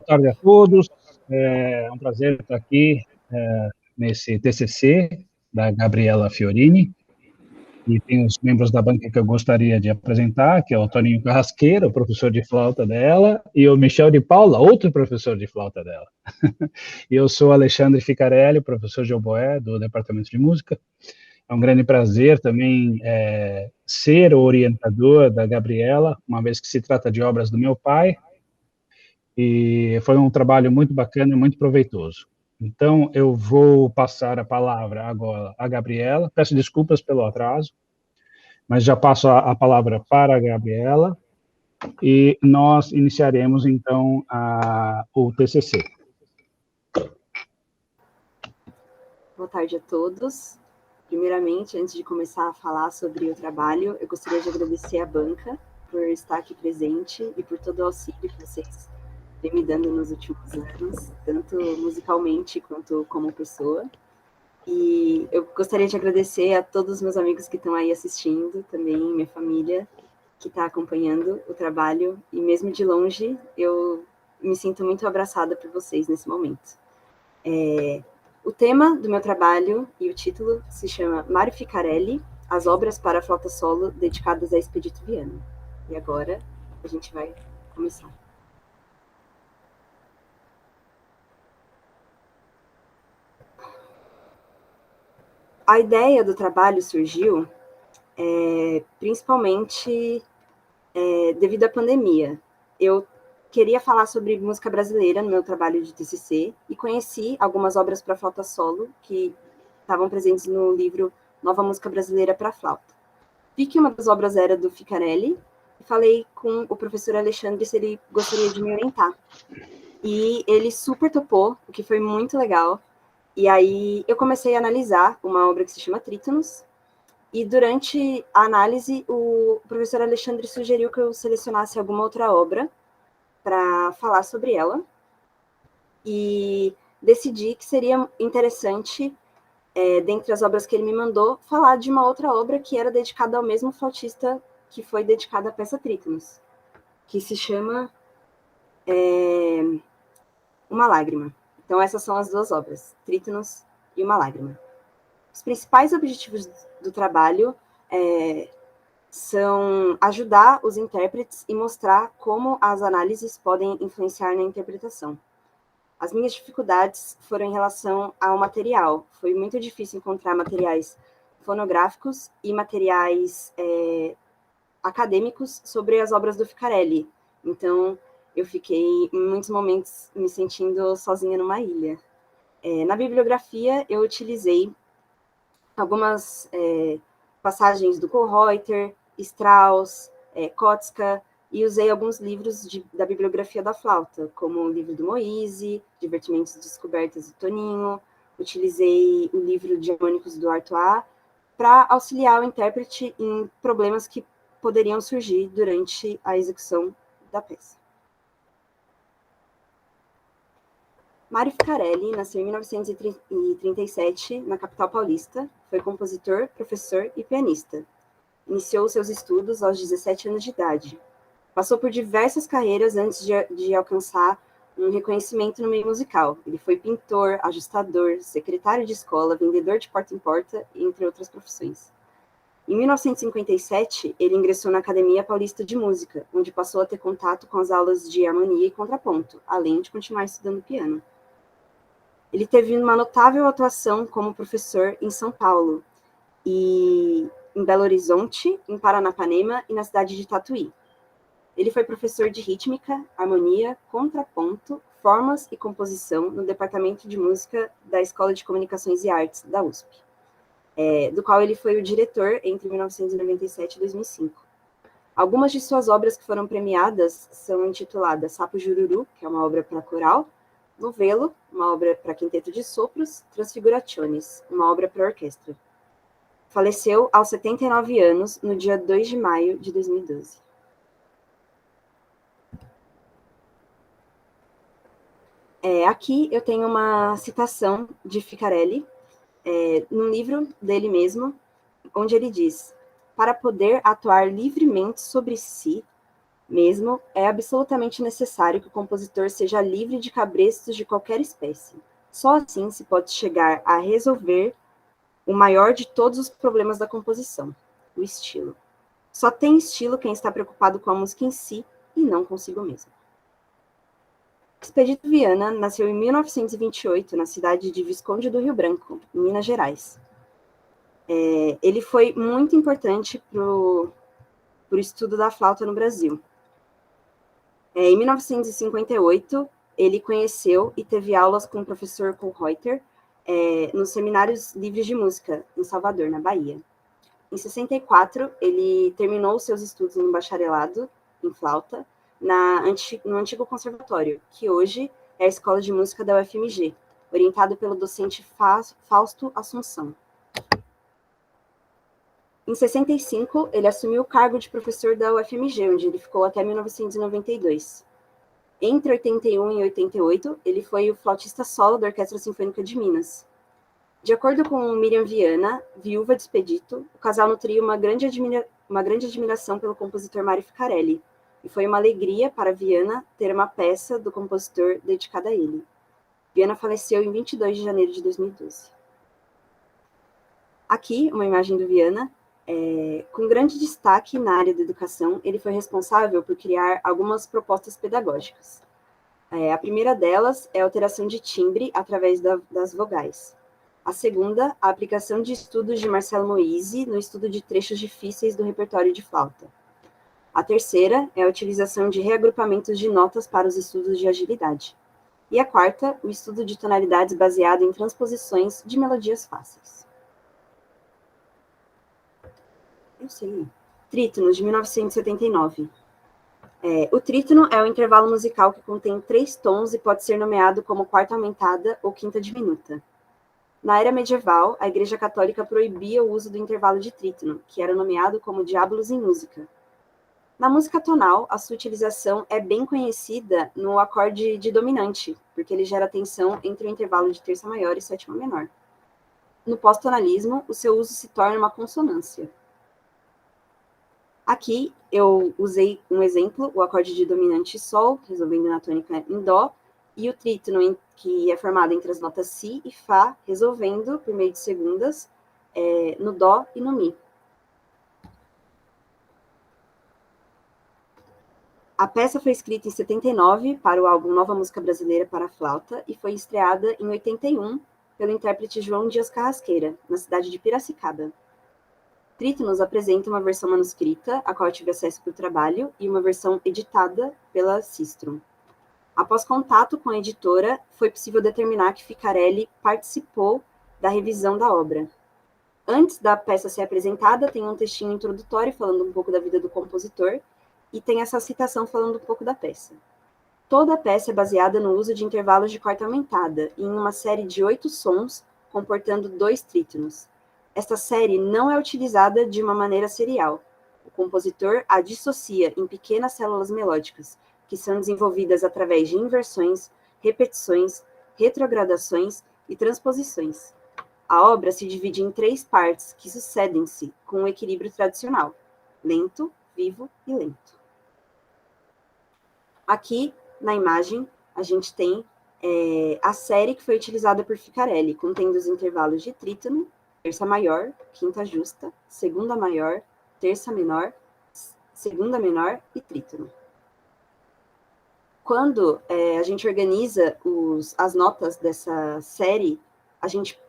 tarde a todos. É um prazer estar aqui nesse TCC da Gabriela Fiorini. E tem os membros da banca que eu gostaria de apresentar, que é o Toninho Carrasqueira, o professor de flauta dela, e o Michel de Paula, outro professor de flauta dela. E eu sou Alexandre Ficarelli, professor de oboé do Departamento de Música. É um grande prazer também ser o orientador da Gabriela, uma vez que se trata de obras do meu pai, e foi um trabalho muito bacana e muito proveitoso. Então, eu vou passar a palavra agora à Gabriela. Peço desculpas pelo atraso, mas já passo a palavra para a Gabriela e nós iniciaremos, então, o TCC. Boa tarde a todos. Primeiramente, antes de começar a falar sobre o trabalho, eu gostaria de agradecer à banca por estar aqui presente e por todo o auxílio que vocês vem me dando nos últimos anos, tanto musicalmente quanto como pessoa. E eu gostaria de agradecer a todos os meus amigos que estão aí assistindo, também minha família que está acompanhando o trabalho, e mesmo de longe, eu me sinto muito abraçada por vocês nesse momento. O tema do meu trabalho e o título se chama Mário Ficarelli, as obras para flauta solo dedicadas a Expedito Viana. E agora a gente vai começar. A ideia do trabalho surgiu principalmente devido à pandemia. Eu queria falar sobre música brasileira no meu trabalho de TCC e conheci algumas obras para flauta solo que estavam presentes no livro Nova Música Brasileira para Flauta. Vi que uma das obras era do Ficarelli e falei com o professor Alexandre se ele gostaria de me orientar. E ele super topou, o que foi muito legal. E aí eu comecei a analisar uma obra que se chama Trítonos, e durante a análise o professor Alexandre sugeriu que eu selecionasse alguma outra obra para falar sobre ela, e decidi que seria interessante, dentre as obras que ele me mandou, falar de uma outra obra que era dedicada ao mesmo flautista que foi dedicada à peça Trítonos, que se chama Uma Lágrima. Então essas são as duas obras, Trítonos e Uma Lágrima. Os principais objetivos do trabalho são ajudar os intérpretes e mostrar como as análises podem influenciar na interpretação. As minhas dificuldades foram em relação ao material. Foi muito difícil encontrar materiais fonográficos e materiais acadêmicos sobre as obras do Ficarelli. Então, eu fiquei, em muitos momentos, me sentindo sozinha numa ilha. Na bibliografia, eu utilizei algumas passagens do Kohlreuter, Strauss, Kotzka, e usei alguns livros da bibliografia da flauta, como o livro do Moise, Divertimentos e Descobertas do Toninho. Utilizei o livro de harmônicos do Artois para auxiliar o intérprete em problemas que poderiam surgir durante a execução da peça. Mário Ficarelli nasceu em 1937, na capital paulista. Foi compositor, professor e pianista. Iniciou seus estudos aos 17 anos de idade. Passou por diversas carreiras antes de alcançar um reconhecimento no meio musical. Ele foi pintor, ajustador, secretário de escola, vendedor de porta em porta, entre outras profissões. Em 1957, ele ingressou na Academia Paulista de Música, onde passou a ter contato com as aulas de harmonia e contraponto, além de continuar estudando piano. Ele teve uma notável atuação como professor em São Paulo, e em Belo Horizonte, em Paranapanema e na cidade de Tatuí. Ele foi professor de rítmica, harmonia, contraponto, formas e composição no Departamento de Música da Escola de Comunicações e Artes, da USP, do qual ele foi o diretor entre 1997 e 2005. Algumas de suas obras que foram premiadas são intituladas Sapo Jururu, que é uma obra para coral, Novelo, uma obra para quinteto de sopros, Transfiguraciones, uma obra para orquestra. Faleceu aos 79 anos, no dia 2 de maio de 2012. Aqui eu tenho uma citação de Ficarelli, num livro dele mesmo, onde ele diz: para poder atuar livremente sobre si, Mesmo, é absolutamente necessário que o compositor seja livre de cabrestos de qualquer espécie. Só assim se pode chegar a resolver o maior de todos os problemas da composição, o estilo. Só tem estilo quem está preocupado com a música em si e não consigo mesmo. Expedito Viana nasceu em 1928 na cidade de Visconde do Rio Branco, em Minas Gerais. Ele foi muito importante para o estudo da flauta no Brasil. Em 1958, ele conheceu e teve aulas com o professor Kohlreuter nos Seminários Livres de Música, em Salvador, na Bahia. Em 64, ele terminou seus estudos no bacharelado em flauta no antigo conservatório, que hoje é a Escola de Música da UFMG, orientado pelo docente Fausto Assunção. Em 65, ele assumiu o cargo de professor da UFMG, onde ele ficou até 1992. Entre 81 e 88, ele foi o flautista solo da Orquestra Sinfônica de Minas. De acordo com Miriam Viana, viúva de Expedito, o casal nutria uma grande admiração pelo compositor Mário Ficarelli, e foi uma alegria para Viana ter uma peça do compositor dedicada a ele. Viana faleceu em 22 de janeiro de 2012. Aqui, uma imagem do Viana. Com grande destaque na área da educação, ele foi responsável por criar algumas propostas pedagógicas. A primeira delas é a alteração de timbre através das vogais. A segunda, a aplicação de estudos de Marcelo Moise no estudo de trechos difíceis do repertório de flauta. A terceira é a utilização de reagrupamentos de notas para os estudos de agilidade. E a quarta, o estudo de tonalidades baseado em transposições de melodias fáceis. Trítonos, de 1979. O trítono é o intervalo musical que contém 3 tons e pode ser nomeado como quarta aumentada ou quinta diminuta. Na era medieval, a Igreja Católica proibia o uso do intervalo de trítono, que era nomeado como diabolos em música. Na música tonal, a sua utilização é bem conhecida no acorde de dominante, porque ele gera tensão entre o intervalo de terça maior e sétima menor. No pós-tonalismo, o seu uso se torna uma consonância. Aqui eu usei um exemplo, o acorde de dominante Sol, resolvendo na tônica em Dó, e o trítono, que é formado entre as notas Si e Fá, resolvendo por meio de segundas no Dó e no Mi. A peça foi escrita em 79 para o álbum Nova Música Brasileira para Flauta e foi estreada em 81 pelo intérprete João Dias Carrasqueira, na cidade de Piracicaba. Trítonos apresenta uma versão manuscrita, a qual eu tive acesso por trabalho, e uma versão editada pela Sistrum. Após contato com a editora, foi possível determinar que Ficarelli participou da revisão da obra. Antes da peça ser apresentada, tem um textinho introdutório falando um pouco da vida do compositor, e tem essa citação falando um pouco da peça. Toda a peça é baseada no uso de intervalos de quarta aumentada, em uma série de 8 sons, comportando 2 trítonos. Esta série não é utilizada de uma maneira serial. O compositor a dissocia em pequenas células melódicas, que são desenvolvidas através de inversões, repetições, retrogradações e transposições. A obra se divide em 3 partes que sucedem-se com um equilíbrio tradicional: lento, vivo e lento. Aqui, na imagem, a gente tem a série que foi utilizada por Ficarelli, contendo os intervalos de trítono, terça maior, quinta justa, segunda maior, terça menor, segunda menor e trítono. Quando a gente organiza as notas dessa série, a gente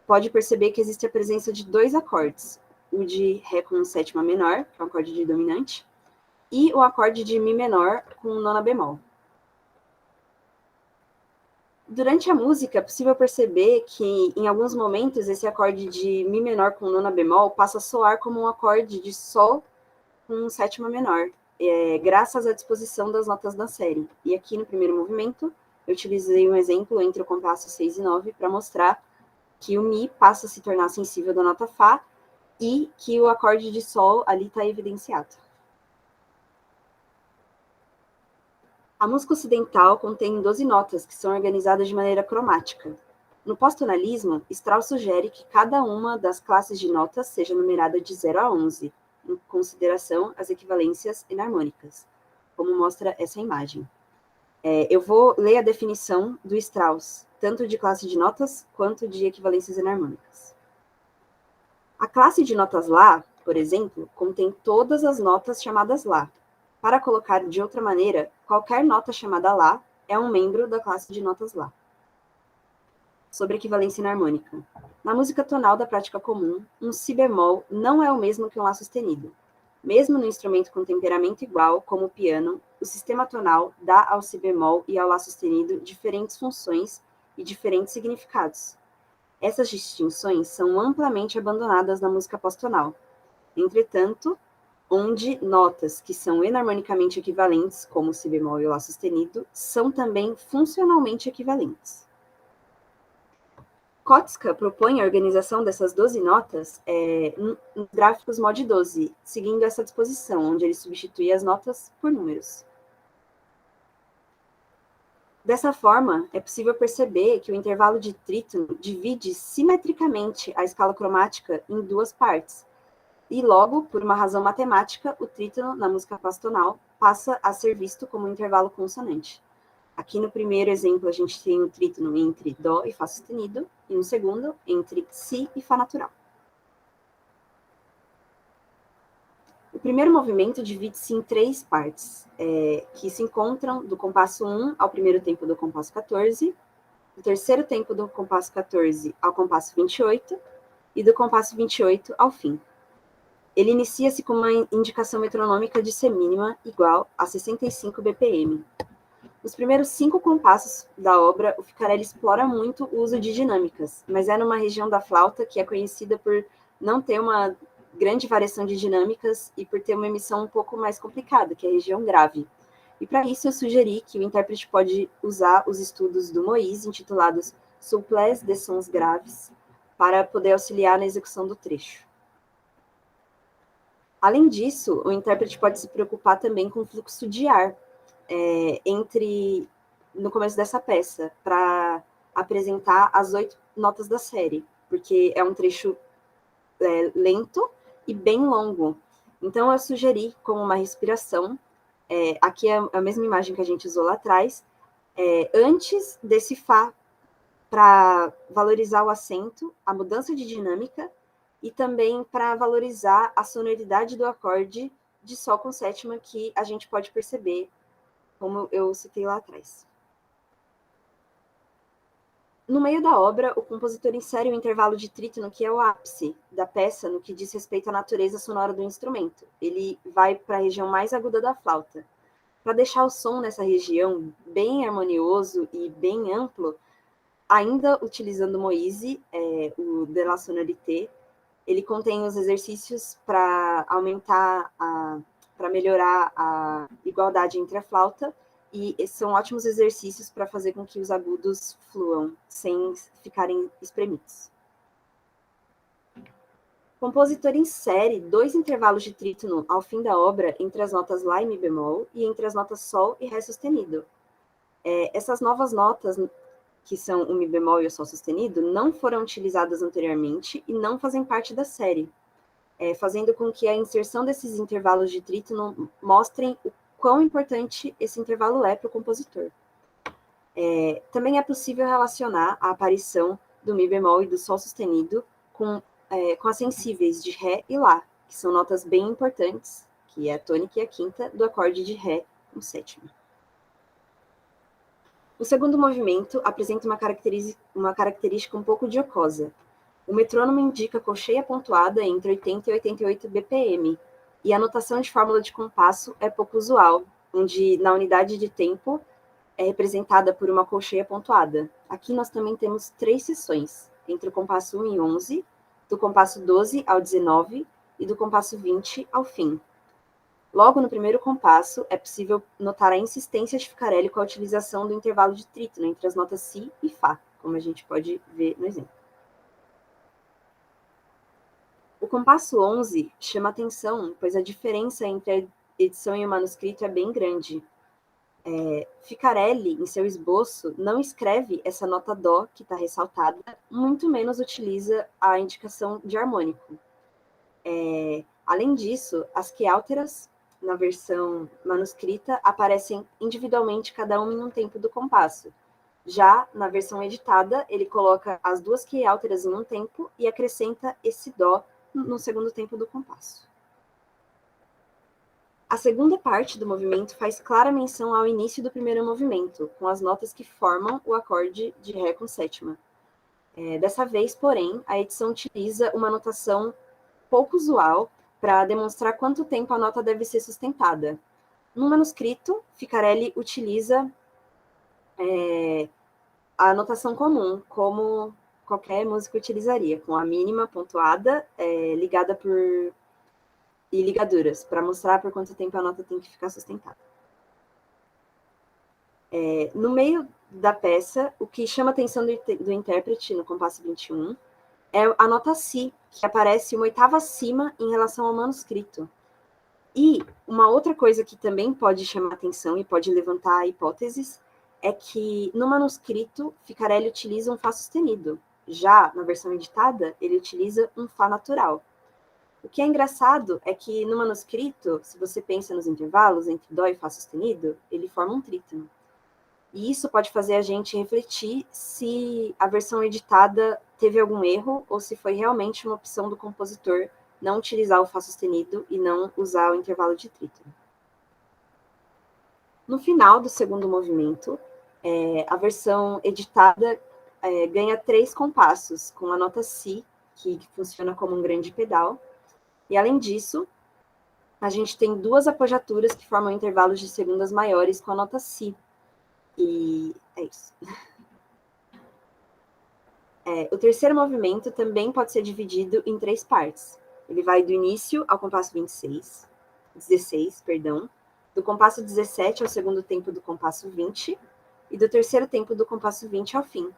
pode perceber que existe a presença de 2 acordes, o de Ré com sétima menor, que é um acorde de dominante, e o acorde de Mi menor com nona bemol. Durante a música, é possível perceber que, em alguns momentos, esse acorde de Mi menor com nona bemol passa a soar como um acorde de Sol com sétima menor, graças à disposição das notas da série. E aqui, no primeiro movimento, eu utilizei um exemplo entre o compasso 6 e 9 para mostrar que o Mi passa a se tornar sensível da nota Fá e que o acorde de Sol ali está evidenciado. A música ocidental contém 12 notas, que são organizadas de maneira cromática. No pós-tonalismo, Strauss sugere que cada uma das classes de notas seja numerada de 0 a 11, em consideração às equivalências enarmônicas. como mostra essa imagem. Eu vou ler a definição do Strauss, tanto de classe de notas quanto de equivalências enarmônicas. A classe de notas Lá, por exemplo, contém todas as notas chamadas Lá. Para colocar de outra maneira, qualquer nota chamada Lá é um membro da classe de notas Lá. Sobre equivalência enarmônica. Na música tonal da prática comum, um si bemol não é o mesmo que um lá sustenido. Mesmo no instrumento com temperamento igual, como o piano, o sistema tonal dá ao si bemol e ao lá sustenido diferentes funções e diferentes significados. Essas distinções são amplamente abandonadas na música pós-tonal. Entretanto, onde notas que são enarmonicamente equivalentes, como o si bemol e o lá sustenido, são também funcionalmente equivalentes. Kotzka propõe a organização dessas 12 notas nos gráficos MOD 12, seguindo essa disposição, onde ele substitui as notas por números. Dessa forma, é possível perceber que o intervalo de trítono divide simetricamente a escala cromática em duas partes, e logo, por uma razão matemática, o trítono, na música pós-tonal, passa a ser visto como um intervalo consonante. Aqui no primeiro exemplo, a gente tem um trítono entre Dó e Fá sustenido, e no segundo, entre Si e Fá natural. O primeiro movimento divide-se em 3 partes, que se encontram do compasso 1 ao primeiro tempo do compasso 14, do terceiro tempo do compasso 14 ao compasso 28, e do compasso 28 ao fim. Ele inicia-se com uma indicação metronômica de semínima igual a 65 BPM. Nos primeiros 5 compassos da obra, o Ficarelli explora muito o uso de dinâmicas, mas é numa região da flauta que é conhecida por não ter uma grande variação de dinâmicas e por ter uma emissão um pouco mais complicada, que é a região grave. E para isso eu sugeri que o intérprete pode usar os estudos do Moïse, intitulados Souplesse des sons graves, para poder auxiliar na execução do trecho. Além disso, o intérprete pode se preocupar também com o fluxo de ar, no começo dessa peça, para apresentar as 8 notas da série, porque é um trecho lento e bem longo. Então, eu sugeri como uma respiração, aqui é a mesma imagem que a gente usou lá atrás, antes desse Fá, para valorizar o acento, a mudança de dinâmica, e também para valorizar a sonoridade do acorde de Sol com sétima, que a gente pode perceber, como eu citei lá atrás. No meio da obra, o compositor insere um intervalo de trítono que é o ápice da peça no que diz respeito à natureza sonora do instrumento. Ele vai para a região mais aguda da flauta. Para deixar o som nessa região bem harmonioso e bem amplo, ainda utilizando o Moïse, o De la Sonorité, ele contém os exercícios para para melhorar a igualdade entre a flauta, e são ótimos exercícios para fazer com que os agudos fluam, sem ficarem espremidos. O compositor insere 2 intervalos de trítono ao fim da obra entre as notas Lá e Mi bemol e entre as notas Sol e Ré sustenido. Essas novas notas, que são o Mi bemol e o Sol sustenido, não foram utilizadas anteriormente e não fazem parte da série, fazendo com que a inserção desses intervalos de trítono mostrem o quão importante esse intervalo é para o compositor. Também é possível relacionar a aparição do Mi bemol e do Sol sustenido com as sensíveis de Ré e Lá, que são notas bem importantes, que é a tônica e a quinta, do acorde de Ré com sétima. O segundo movimento apresenta uma característica um pouco jocosa. O metrônomo indica colcheia pontuada entre 80 e 88 BPM, e a notação de fórmula de compasso é pouco usual, onde na unidade de tempo é representada por uma colcheia pontuada. Aqui nós também temos 3 seções, entre o compasso 1 e 11, do compasso 12 ao 19 e do compasso 20 ao fim. Logo no primeiro compasso, é possível notar a insistência de Ficarelli com a utilização do intervalo de trítono entre as notas Si e Fá, como a gente pode ver no exemplo. O compasso 11 chama atenção, pois a diferença entre a edição e o manuscrito é bem grande. Ficarelli, em seu esboço, não escreve essa nota Dó, que está ressaltada, muito menos utiliza a indicação de harmônico. Além disso, as quiálteras na versão manuscrita, aparecem individualmente, cada um em um tempo do compasso. Já na versão editada, ele coloca as duas key alteras em um tempo e acrescenta esse dó no segundo tempo do compasso. A segunda parte do movimento faz clara menção ao início do primeiro movimento, com as notas que formam o acorde de Ré com sétima. Dessa vez, porém, a edição utiliza uma notação pouco usual para demonstrar quanto tempo a nota deve ser sustentada. No manuscrito, Ficarelli utiliza a notação comum, como qualquer músico utilizaria, com a mínima pontuada ligada por e ligaduras, para mostrar por quanto tempo a nota tem que ficar sustentada. No meio da peça, o que chama a atenção do intérprete no compasso 21 é a nota Si, que aparece uma oitava acima em relação ao manuscrito. E uma outra coisa que também pode chamar a atenção e pode levantar hipóteses é que no manuscrito Ficarelli utiliza um Fá sustenido. Já na versão editada, ele utiliza um Fá natural. O que é engraçado é que no manuscrito, se você pensa nos intervalos entre Dó e Fá sustenido, ele forma um trítono. E isso pode fazer a gente refletir se a versão editada teve algum erro ou se foi realmente uma opção do compositor não utilizar o Fá sustenido e não usar o intervalo de trítono. No final do segundo movimento, a versão editada ganha 3 compassos, com a nota Si, que funciona como um grande pedal. E, além disso, a gente tem 2 apogiaturas que formam intervalos de segundas maiores com a nota Si. E é isso. O terceiro movimento também pode ser dividido em 3 partes. Ele vai do início ao compasso 16, do compasso 17 ao segundo tempo do compasso 20, e do terceiro tempo do compasso 20 ao fim.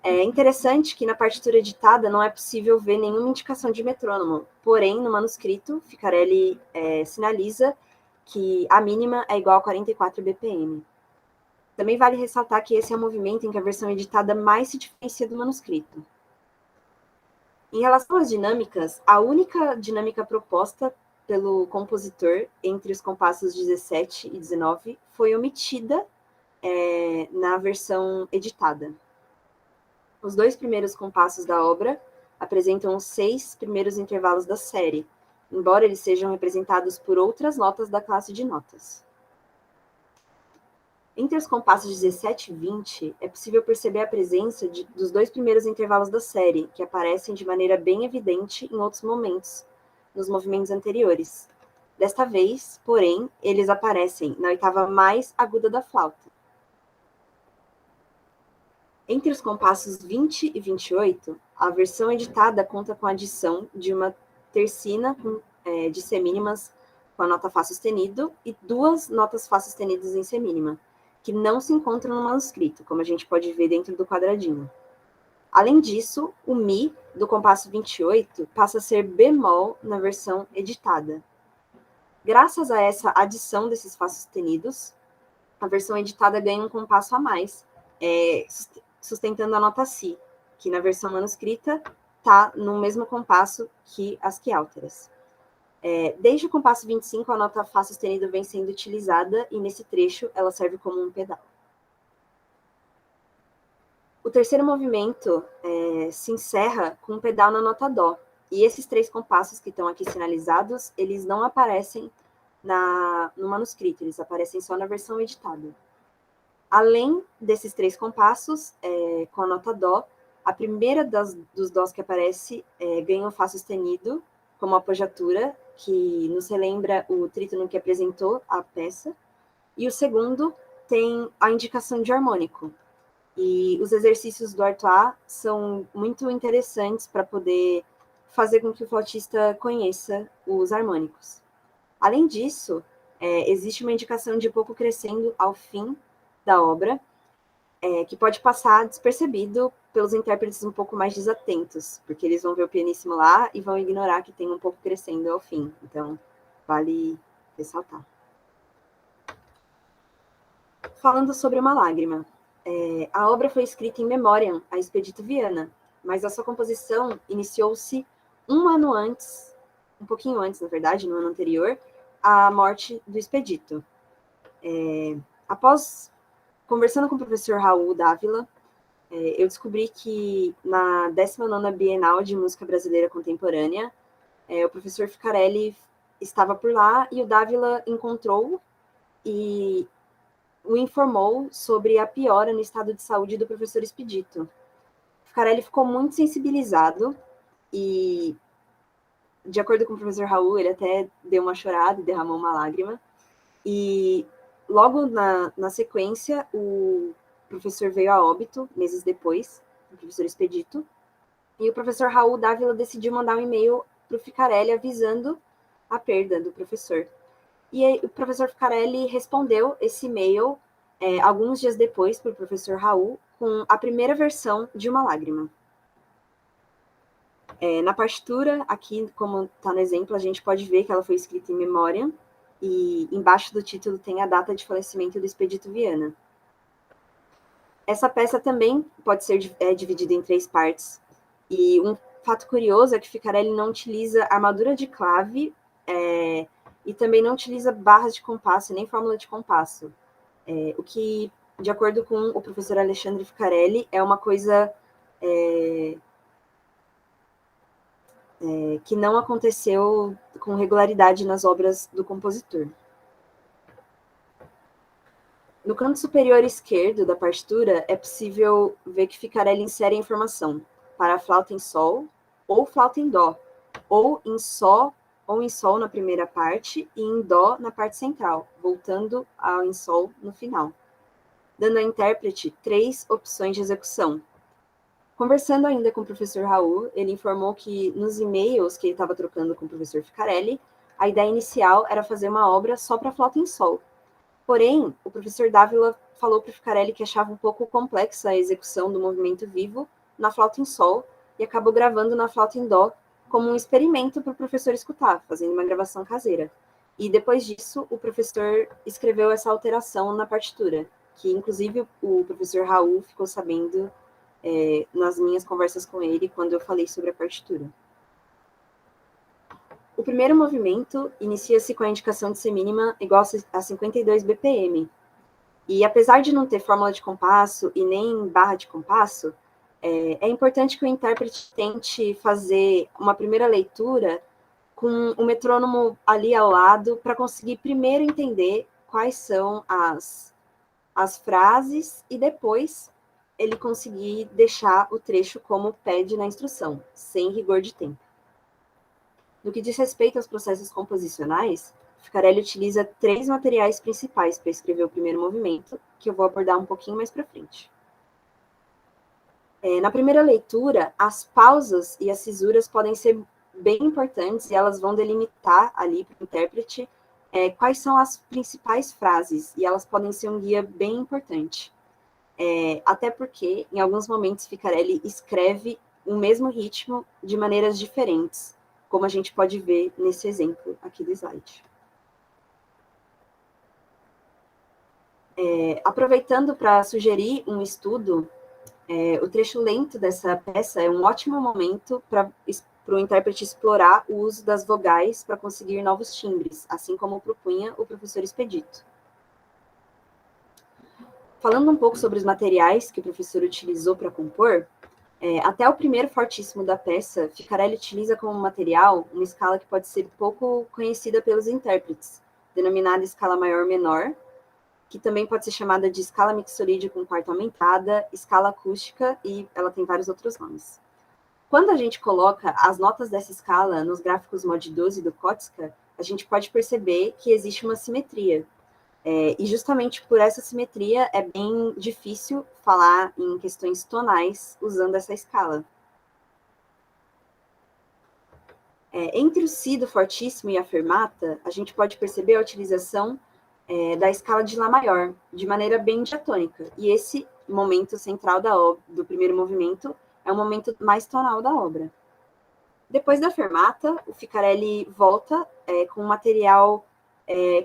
É interessante que na partitura editada não é possível ver nenhuma indicação de metrônomo, porém, no manuscrito, Ficarelli sinaliza que a mínima é igual a 44 BPM. Também vale ressaltar que esse é o movimento em que a versão editada mais se diferencia do manuscrito. Em relação às dinâmicas, a única dinâmica proposta pelo compositor entre os compassos 17 e 19 foi omitida na versão editada. Os 2 primeiros compassos da obra apresentam os 6 primeiros intervalos da série, embora eles sejam representados por outras notas da classe de notas. Entre os compassos 17 e 20, é possível perceber a presença dos 2 primeiros intervalos da série, que aparecem de maneira bem evidente em outros momentos, nos movimentos anteriores. Desta vez, porém, eles aparecem na oitava mais aguda da flauta. Entre os compassos 20 e 28, a versão editada conta com a adição de uma tercina de semínimas com a nota Fá sustenido e 2 notas Fá sustenidas em semínima, que não se encontram no manuscrito, como a gente pode ver dentro do quadradinho. Além disso, o Mi, do compasso 28, passa a ser bemol na versão editada. Graças a essa adição desses Fá sustenidos, a versão editada ganha um compasso a mais, sustentando a nota Si, que na versão manuscrita está no mesmo compasso que as key alteras. Desde o compasso 25, a nota Fá sustenido vem sendo utilizada e nesse trecho ela serve como um pedal. O terceiro movimento se encerra com um pedal na nota Dó, e esses 3 compassos que estão aqui sinalizados, eles não aparecem no manuscrito, eles aparecem só na versão editada. Além desses 3 compassos, com a nota Dó, a primeira dos Dós que aparece ganha um Fá sustenido como apogiatura, que nos relembra o trítono que apresentou a peça, e o segundo tem a indicação de harmônico. E os exercícios do Artois são muito interessantes para poder fazer com que o flautista conheça os harmônicos. Além disso, existe uma indicação de pouco crescendo ao fim da obra, que pode passar despercebido pelos intérpretes um pouco mais desatentos, porque eles vão ver o pianissimo lá e vão ignorar que tem um pouco crescendo ao fim. Então, vale ressaltar. Falando sobre Uma Lágrima, a obra foi escrita em memoriam a Expedito Viana, mas a sua composição iniciou-se um ano antes, um pouquinho antes, na verdade, no ano anterior, a morte do Expedito. Após conversando com o professor Raul Dávila, eu descobri que na 19ª Bienal de Música Brasileira Contemporânea, o professor Ficarelli estava por lá e o Dávila encontrou e o informou sobre a piora no estado de saúde do professor Expedito. Ficarelli ficou muito sensibilizado e, de acordo com o professor Raul, ele até deu uma chorada e derramou uma lágrima. E logo na sequência, o professor veio a óbito, meses depois, o professor Expedito, e o professor Raul Dávila decidiu mandar um e-mail para o Ficarelli avisando a perda do professor. E aí, o professor Ficarelli respondeu esse e-mail alguns dias depois para o professor Raul com a primeira versão de Uma Lágrima. Na partitura, aqui, como está no exemplo, a gente pode ver que ela foi escrita em memória, e embaixo do título tem a data de falecimento do Expedito Viana. Essa peça também pode ser dividida em 3 partes, e um fato curioso é que Ficarelli não utiliza armadura de clave e também não utiliza barras de compasso, nem fórmula de compasso, o que, de acordo com o professor Alexandre Ficarelli, é uma coisa que não aconteceu com regularidade nas obras do compositor. No canto superior esquerdo da partitura, é possível ver que Ficarelli insere a informação para flauta em sol ou flauta em dó, ou em sol na primeira parte e em dó na parte central, voltando ao em sol no final, dando ao intérprete 3 opções de execução. Conversando ainda com o professor Raul, ele informou que nos e-mails que ele estava trocando com o professor Ficarelli, a ideia inicial era fazer uma obra só para flauta em sol. Porém, o professor Dávila falou para o Ficarelli que achava um pouco complexa a execução do movimento vivo na flauta em sol e acabou gravando na flauta em dó como um experimento para o professor escutar, fazendo uma gravação caseira. E depois disso, o professor escreveu essa alteração na partitura, que inclusive o professor Raul ficou sabendo nas minhas conversas com ele quando eu falei sobre a partitura. O primeiro movimento inicia-se com a indicação de semínima igual a 52 BPM. E apesar de não ter fórmula de compasso e nem barra de compasso, é importante que o intérprete tente fazer uma primeira leitura com o metrônomo ali ao lado para conseguir primeiro entender quais são as frases e depois ele conseguir deixar o trecho como pede na instrução, sem rigor de tempo. No que diz respeito aos processos composicionais, Ficarelli utiliza 3 materiais principais para escrever o primeiro movimento, que eu vou abordar um pouquinho mais para frente. Na primeira leitura, as pausas e as cisuras podem ser bem importantes e elas vão delimitar ali para o intérprete quais são as principais frases, e elas podem ser um guia bem importante. Até porque, em alguns momentos, Ficarelli escreve o mesmo ritmo de maneiras diferentes, como a gente pode ver nesse exemplo aqui do slide. Aproveitando para sugerir um estudo, o trecho lento dessa peça é um ótimo momento para o intérprete explorar o uso das vogais para conseguir novos timbres, assim como propunha o professor Expedito. Falando um pouco sobre os materiais que o professor utilizou para compor, até o primeiro fortíssimo da peça, Ficarelli utiliza como material uma escala que pode ser pouco conhecida pelos intérpretes, denominada escala maior-menor, que também pode ser chamada de escala mixorídia com quarta aumentada, escala acústica, e ela tem vários outros nomes. Quando a gente coloca as notas dessa escala nos gráficos mod 12 do Kotzka, a gente pode perceber que existe uma simetria. E justamente por essa simetria é bem difícil falar em questões tonais usando essa escala. Entre o si do fortíssimo e a fermata, a gente pode perceber a utilização da escala de Lá maior, de maneira bem diatônica. E esse momento central do primeiro movimento é o momento mais tonal da obra. Depois da fermata, o Ficarelli volta com um material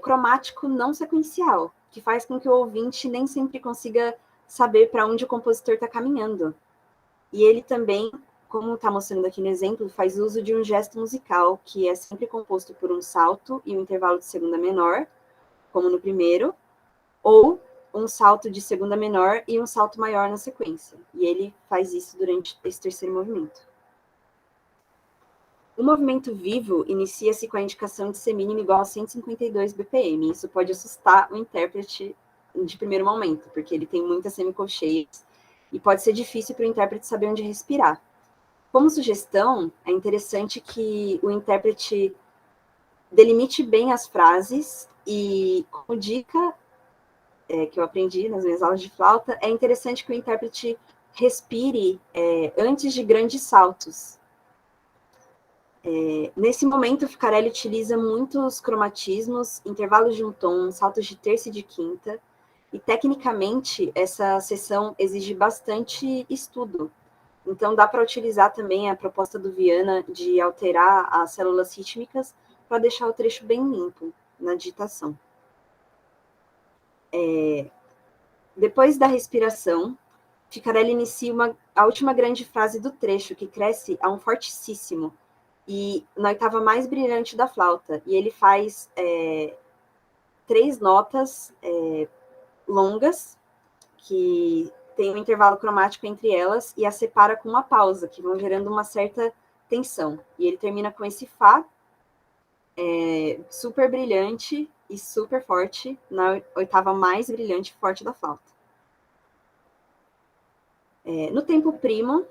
cromático não sequencial, que faz com que o ouvinte nem sempre consiga saber para onde o compositor está caminhando. E ele também como está mostrando aqui no exemplo, faz uso de um gesto musical, que é sempre composto por um salto e um intervalo de segunda menor, como no primeiro, ou um salto de segunda menor e um salto maior na sequência. E ele faz isso durante esse terceiro movimento. O movimento vivo inicia-se com a indicação de C' igual a 152 BPM. Isso pode assustar o intérprete de primeiro momento, porque ele tem muitas semicolcheias e pode ser difícil para o intérprete saber onde respirar. Como sugestão, é interessante que o intérprete delimite bem as frases e, como dica que eu aprendi nas minhas aulas de flauta, é interessante que o intérprete respire antes de grandes saltos. Nesse momento, o Ficarelli utiliza muitos cromatismos, intervalos de um tom, saltos de terça e de quinta, e tecnicamente essa sessão exige bastante estudo. Então dá para utilizar também a proposta do Viana de alterar as células rítmicas para deixar o trecho bem limpo na digitação. Depois da respiração, Ficarelli inicia a última grande frase do trecho, que cresce a um fortíssimo, e na oitava mais brilhante da flauta, e ele faz 3 notas longas, que tem um intervalo cromático entre elas, e as separa com uma pausa, que vão gerando uma certa tensão. E ele termina com esse Fá, super brilhante e super forte, na oitava mais brilhante e forte da flauta. No tempo primo,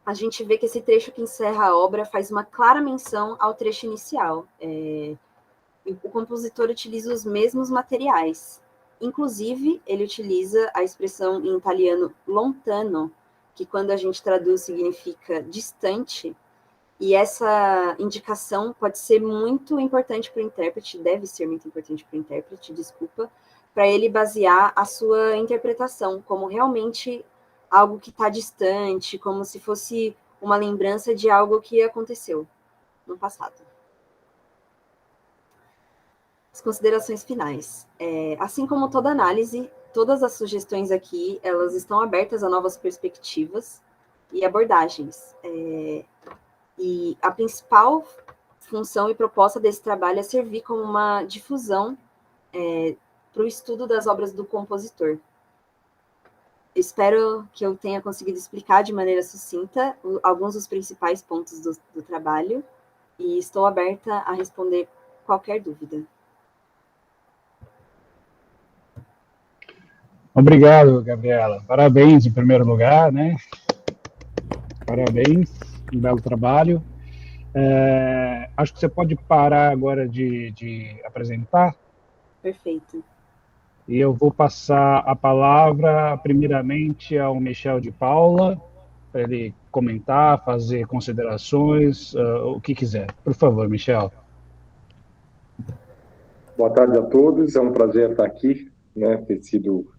a gente vê que esse trecho que encerra a obra faz uma clara menção ao trecho inicial. O compositor utiliza os mesmos materiais. Inclusive, ele utiliza a expressão em italiano lontano, que quando a gente traduz significa distante, e essa indicação pode ser muito importante para o intérprete, deve ser muito importante para o intérprete, desculpa, para ele basear a sua interpretação como realmente algo que está distante, como se fosse uma lembrança de algo que aconteceu no passado. As considerações finais. Assim como toda análise, todas as sugestões aqui, elas estão abertas a novas perspectivas e abordagens. E a principal função e proposta desse trabalho é servir como uma difusão para o estudo das obras do compositor. Espero que eu tenha conseguido explicar de maneira sucinta alguns dos principais pontos do trabalho e estou aberta a responder qualquer dúvida. Obrigado, Gabriela. Parabéns, em primeiro lugar, né? Parabéns, um belo trabalho. Acho que você pode parar agora de apresentar. Perfeito. E eu vou passar a palavra, primeiramente, ao Michel de Paula, para ele comentar, fazer considerações, o que quiser. Por favor, Michel. Boa tarde a todos, é um prazer estar aqui, né, ter sido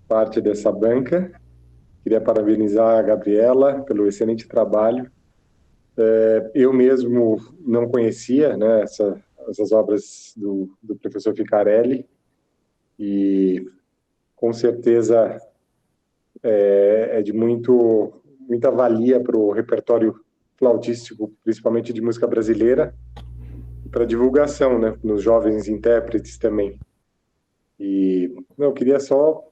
parte dessa banca. Queria parabenizar a Gabriela pelo excelente trabalho. Eu mesmo não conhecia, né, essas obras do professor Ficarelli, e com certeza é de muita valia para o repertório flautístico, principalmente de música brasileira, e para divulgação, né, nos jovens intérpretes também. E eu queria só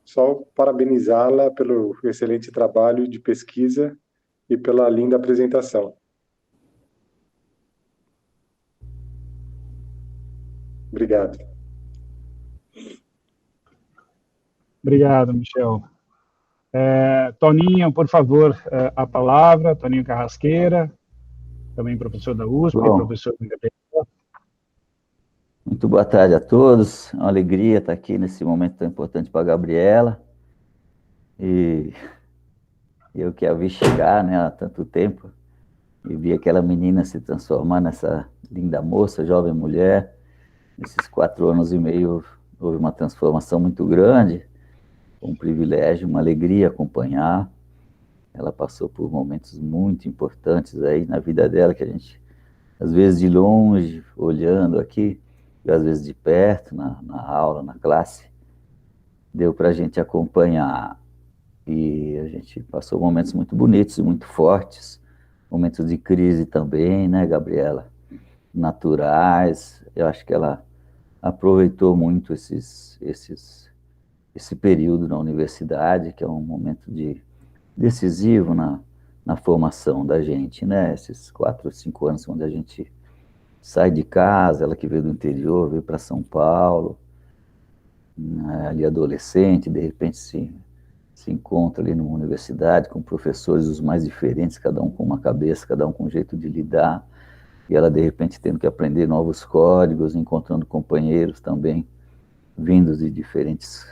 parabenizá-la pelo excelente trabalho de pesquisa e pela linda apresentação. Obrigado. Obrigado, Michel. Toninho, por favor, a palavra. Toninho Carrasqueira, também professor da USP, professor da Gabriela. Muito boa tarde a todos. É uma alegria estar aqui nesse momento tão importante para a Gabriela. E eu que a vi chegar, né, há tanto tempo, e vi aquela menina se transformar nessa linda moça, jovem mulher. Nesses 4 anos e meio houve uma transformação muito grande, um privilégio, uma alegria acompanhar. Ela passou por momentos muito importantes aí na vida dela, que a gente, às vezes de longe, olhando aqui, e às vezes de perto, na aula, na classe, deu para a gente acompanhar. E a gente passou momentos muito bonitos e muito fortes, momentos de crise também, né, Gabriela? Naturais. Eu acho que ela aproveitou muito esse período na universidade, que é um momento decisivo na formação da gente, né? Esses 4 ou 5 anos onde a gente sai de casa, ela que veio do interior, veio para São Paulo, né, ali adolescente, de repente se encontra ali numa universidade com professores os mais diferentes, cada um com uma cabeça, cada um com um jeito de lidar, e ela de repente tendo que aprender novos códigos, encontrando companheiros também vindos de diferentes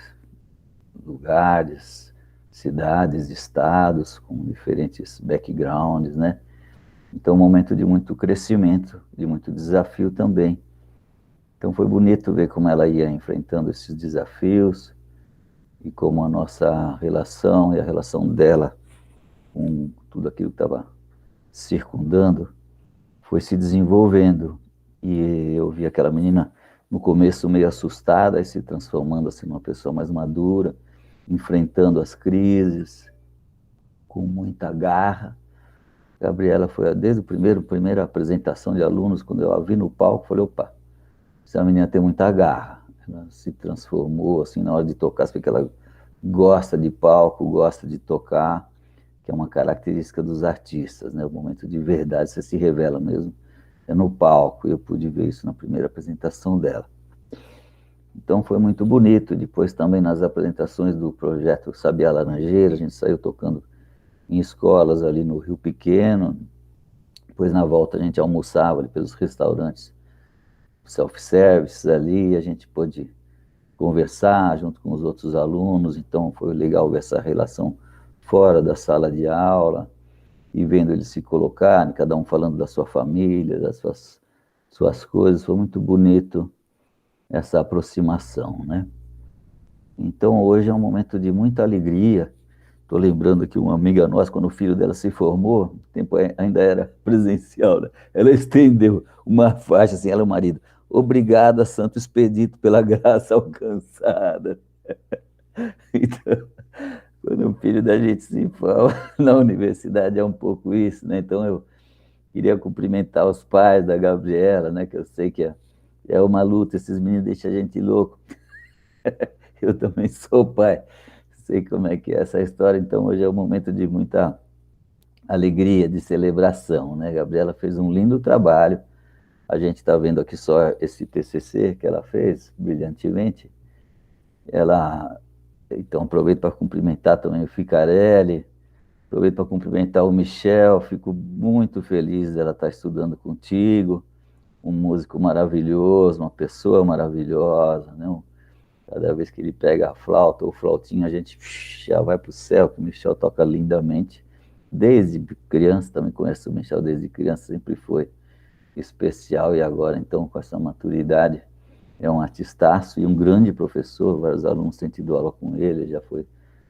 lugares, cidades, estados, com diferentes backgrounds, né? Então, um momento de muito crescimento, de muito desafio também. Então, foi bonito ver como ela ia enfrentando esses desafios e como a nossa relação e a relação dela com tudo aquilo que estava circundando foi se desenvolvendo. E eu vi aquela menina no começo meio assustada, e se transformando assim numa pessoa mais madura, enfrentando as crises com muita garra. Gabriela foi desde a primeira apresentação de alunos, quando eu a vi no palco, falei, opa, essa menina tem muita garra. Ela se transformou, assim, na hora de tocar, você vê que ela gosta de palco, gosta de tocar, que é uma característica dos artistas, né? O momento de verdade, você se revela mesmo, é no palco. Eu pude ver isso na primeira apresentação dela. Então foi muito bonito. Depois também nas apresentações do projeto Sabiá Laranjeira, a gente saiu tocando em escolas ali no Rio Pequeno. Depois na volta a gente almoçava ali pelos restaurantes self-service ali, a gente pôde conversar junto com os outros alunos. Então foi legal ver essa relação fora da sala de aula e vendo eles se colocarem, cada um falando da sua família, das suas coisas. Foi muito bonito essa aproximação, né? Então hoje é um momento de muita alegria. Estou lembrando que uma amiga nossa, quando o filho dela se formou, o tempo ainda era presencial, né? Ela estendeu uma faixa assim, ela e o marido, obrigada, Santo Expedito, pela graça alcançada. Então, quando o filho da gente se forma na universidade, é um pouco isso, né? Então eu queria cumprimentar os pais da Gabriela, né? Que eu sei que é uma luta, esses meninos deixam a gente louco. Eu também sou pai, sei como é que é essa história. Então hoje é um momento de muita alegria, de celebração, né? Gabriela fez um lindo trabalho. A gente está vendo aqui só esse TCC que ela fez brilhantemente. Ela, então aproveito para cumprimentar também o Ficarelli, aproveito para cumprimentar o Michel. Fico muito feliz dela estar estudando contigo, um músico maravilhoso, uma pessoa maravilhosa, né? Cada vez que ele pega a flauta ou flautinha, a gente já vai para o céu, que o Michel toca lindamente. Desde criança, também conheço o Michel desde criança, sempre foi especial. E agora, então, com essa maturidade, é um artistaço e um grande professor. Vários alunos têm tido aula com ele, já foi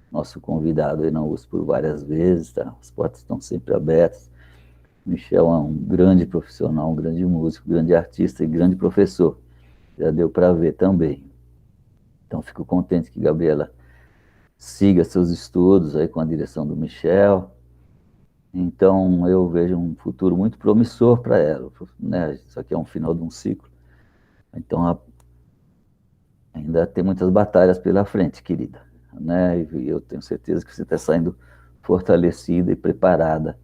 nosso convidado aí na USP por várias vezes, tá? As portas estão sempre abertas. O Michel é um grande profissional, um grande músico, grande artista e grande professor. Já deu para ver também. Então, fico contente que Gabriela siga seus estudos aí com a direção do Michel. Então, eu vejo um futuro muito promissor para ela, né? Isso aqui é um final de um ciclo. Então, ainda tem muitas batalhas pela frente, querida, né? E eu tenho certeza que você está saindo fortalecida e preparada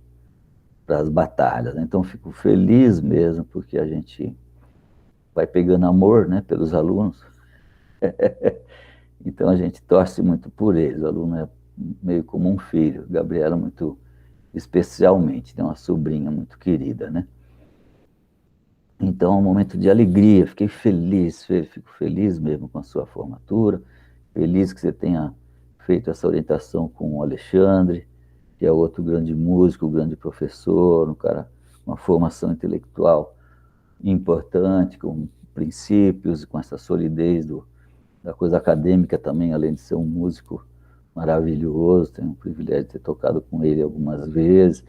para as batalhas. Então, fico feliz mesmo, porque a gente vai pegando amor, né, pelos alunos. Então a gente torce muito por eles. O aluno é meio como um filho. Gabriela muito especialmente, tem uma sobrinha muito querida, né? Então é um momento de alegria. Fiquei feliz, fico feliz mesmo com a sua formatura. Feliz que você tenha feito essa orientação com o Alexandre, que é outro grande músico, grande professor, um cara com uma formação intelectual importante, com princípios, com essa solidez da coisa acadêmica também, além de ser um músico maravilhoso. Tenho o privilégio de ter tocado com ele algumas vezes,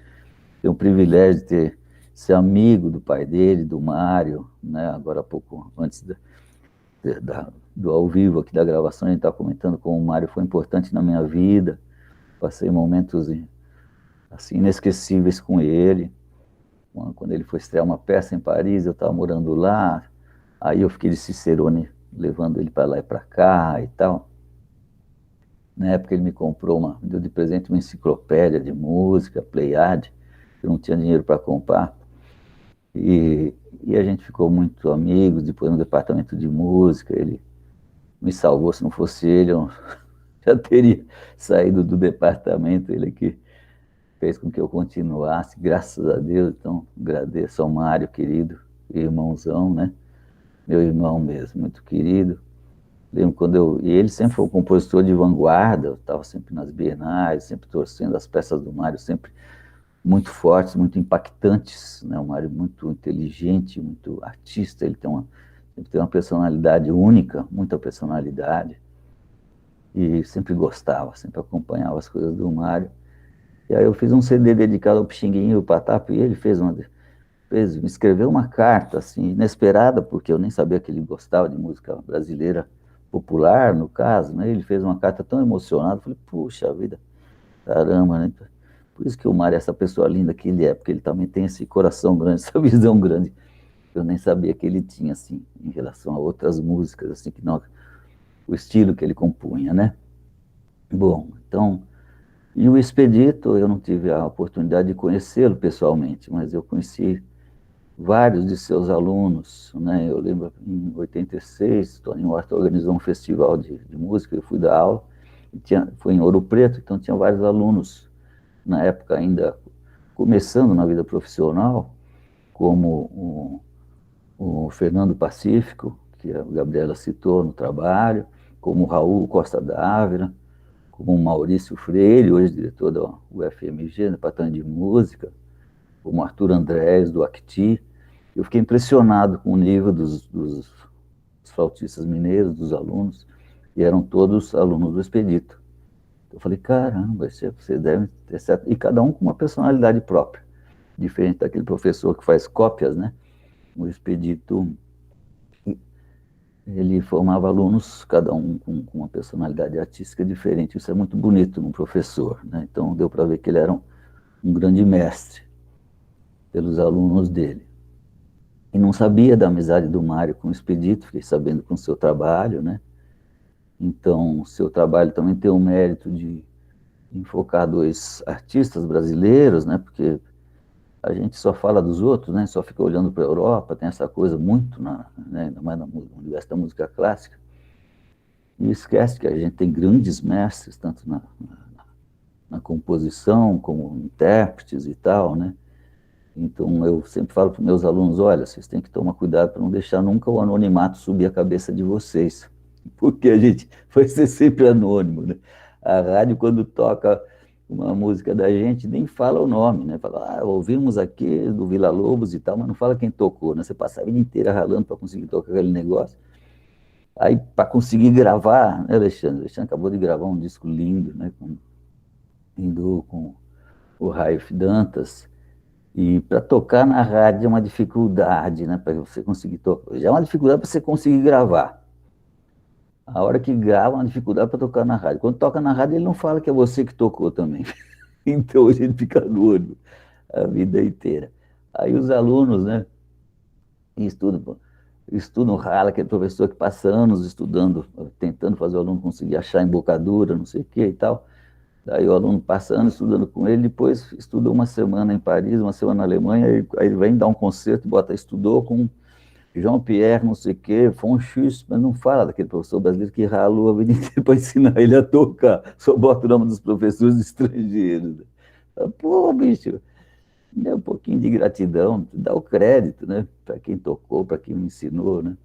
tenho o privilégio de ser amigo do pai dele, do Mário, né? Agora há pouco, antes do ao vivo aqui da gravação, a gente estava comentando como o Mário foi importante na minha vida, Passei momentos assim, inesquecíveis com ele. Quando ele foi estrear uma peça em Paris, eu estava morando lá, aí eu fiquei de Cicerone, levando ele para lá e para cá e tal. Na época ele me deu de presente uma enciclopédia de música, Pleiade, que eu não tinha dinheiro para comprar. E a gente ficou muito amigos, depois no departamento de música, ele me salvou, se não fosse ele, eu já teria saído do departamento, ele que fez com que eu continuasse, graças a Deus. Então agradeço ao Mário, querido, irmãozão, né? Meu irmão mesmo, muito querido. Lembro e ele sempre foi um compositor de vanguarda, eu estava sempre nas bienais, sempre torcendo as peças do Mário, sempre muito fortes, muito impactantes, né? O Mário muito inteligente, muito artista, ele sempre tem uma personalidade única, muita personalidade, e sempre gostava, sempre acompanhava as coisas do Mário. E aí eu fiz um CD dedicado ao Pixinguinha e o Patapo, e ele me escreveu uma carta, assim, inesperada, porque eu nem sabia que ele gostava de música brasileira popular, no caso, né? Ele fez uma carta tão emocionada, eu falei, puxa vida, caramba, né? Por isso que o Mário é essa pessoa linda que ele é, porque ele também tem esse coração grande, essa visão grande, que eu nem sabia que ele tinha, assim, em relação a outras músicas, assim, que não, o estilo que ele compunha, né? Bom, então, e o Expedito, eu não tive a oportunidade de conhecê-lo pessoalmente, mas eu conheci vários de seus alunos, né? Eu lembro, em 86, Tony Horta organizou um festival de música, eu fui dar aula, foi em Ouro Preto, então tinha vários alunos, na época ainda começando na vida profissional, como o Fernando Pacífico, que a Gabriela citou no trabalho, como o Raul Costa Dávila, como o Maurício Freire, hoje diretor da UFMG, Departamento de Música, como o Arthur Andrés, do Acti. Eu fiquei impressionado com o nível dos flautistas mineiros, dos alunos, e eram todos alunos do Expedito. Eu falei, caramba, você deve ter certo. E cada um com uma personalidade própria, diferente daquele professor que faz cópias, né? O Expedito, ele formava alunos, cada um com uma personalidade artística diferente. Isso é muito bonito num professor, né? Então deu para ver que ele era um grande mestre pelos alunos dele. E não sabia da amizade do Mário com o Expedito, fiquei sabendo com o seu trabalho, né? Então, o seu trabalho também tem o mérito de enfocar dois artistas brasileiros, né? Porque a gente só fala dos outros, né? Só fica olhando para a Europa, tem essa coisa muito, né? Ainda mais no universo da música clássica, e esquece que a gente tem grandes mestres, tanto na composição, como intérpretes e tal, né? Então, eu sempre falo para meus alunos, olha, vocês têm que tomar cuidado para não deixar nunca o anonimato subir a cabeça de vocês, porque a gente vai ser sempre anônimo, né? A rádio, quando toca uma música da gente, nem fala o nome, né? Fala, ouvimos aqui do Villa-Lobos e tal, mas não fala quem tocou, né? Você passa a vida inteira ralando para conseguir tocar aquele negócio. Aí, para conseguir gravar, né, Alexandre? Alexandre acabou de gravar um disco lindo, né? Com o Raif Dantas. E para tocar na rádio é uma dificuldade, né? Para você conseguir tocar. Já é uma dificuldade para você conseguir gravar. A hora que grava é uma dificuldade para tocar na rádio. Quando toca na rádio, ele não fala que é você que tocou também. Então a gente fica no olho a vida inteira. Aí os alunos, né? Estudam rala, aquele professor que passa anos estudando, tentando fazer o aluno conseguir achar embocadura, não sei o que e tal. Daí o aluno passa anos estudando com ele, depois estuda uma semana em Paris, uma semana na Alemanha, aí ele vem dar um concerto, estudou com Jean-Pierre, não sei o quê, Fonchus, mas não fala daquele professor brasileiro que ralou a vida inteira para ensinar ele a tocar, só bota o nome dos professores estrangeiros. Pô, bicho, dá um pouquinho de gratidão, dá o crédito, né, para quem tocou, para quem me ensinou, né.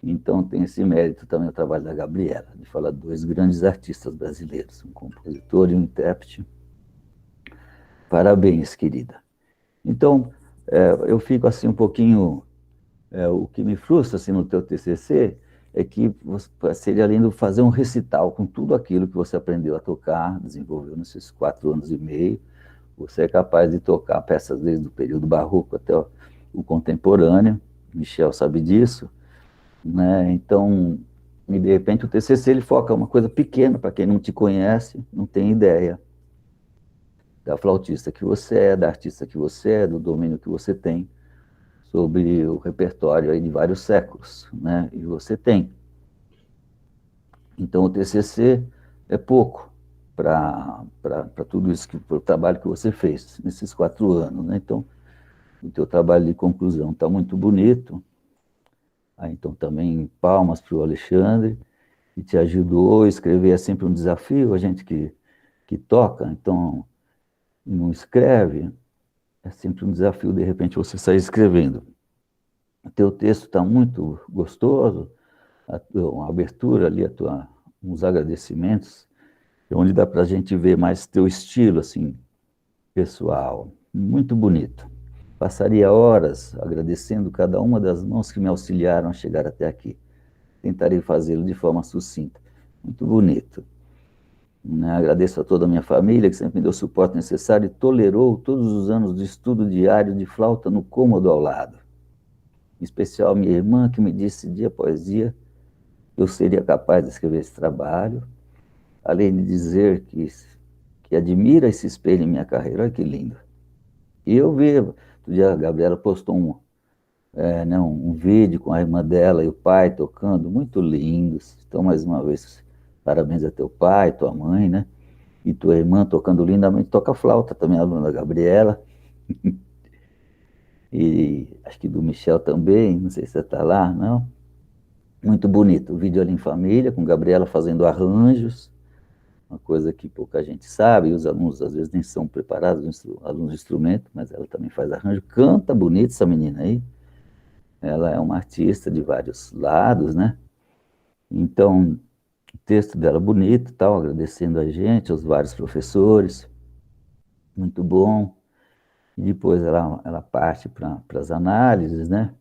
Então tem esse mérito também o trabalho da Gabriela, de falar de dois grandes artistas brasileiros, um compositor e um intérprete. Parabéns, querida. Então, eu fico assim um pouquinho... o que me frustra assim, no teu TCC é que seria lindo fazer um recital com tudo aquilo que você aprendeu a tocar, desenvolveu nesses 4 anos e meio. Você é capaz de tocar peças desde o período barroco até o contemporâneo. Michel sabe disso, né? Então, e de repente o TCC ele foca uma coisa pequena para quem não te conhece, não tem ideia, da flautista que você é, da artista que você é, do domínio que você tem sobre o repertório aí de vários séculos, né? E você tem. Então, o TCC é pouco para tudo isso, para o trabalho que você fez nesses 4 anos, né? Então, o teu trabalho de conclusão está muito bonito. Aí, então, também palmas para o Alexandre, que te ajudou. Escrever é sempre um desafio, a gente que toca, então, não escreve, é sempre um desafio, de repente, você sair escrevendo. O teu texto está muito gostoso, uma abertura ali, uns agradecimentos, onde dá para a gente ver mais teu estilo, assim, pessoal. Muito bonito. Passaria horas agradecendo cada uma das mãos que me auxiliaram a chegar até aqui. Tentarei fazê-lo de forma sucinta. Muito bonito. Agradeço a toda a minha família, que sempre me deu o suporte necessário e tolerou todos os anos de estudo diário de flauta no cômodo ao lado. Em especial minha irmã, que me disse dia após dia eu seria capaz de escrever esse trabalho, além de dizer que admira e se espelha em minha carreira. Olha que lindo. E eu vi, outro dia a Gabriela postou um vídeo com a irmã dela e o pai tocando, muito lindos. Então, mais uma vez, parabéns a teu pai, tua mãe, né? E tua irmã tocando lindamente, toca flauta também, a aluna Gabriela. E acho que do Michel também, não sei se você está lá, não? Muito bonito, o vídeo ali em família, com Gabriela fazendo arranjos, uma coisa que pouca gente sabe, e os alunos às vezes nem são preparados, alunos de instrumento, mas ela também faz arranjo, canta bonito essa menina aí, ela é uma artista de vários lados, né? Então, o texto dela é bonito, tal, agradecendo a gente, aos vários professores, muito bom. E depois ela parte para as análises, né?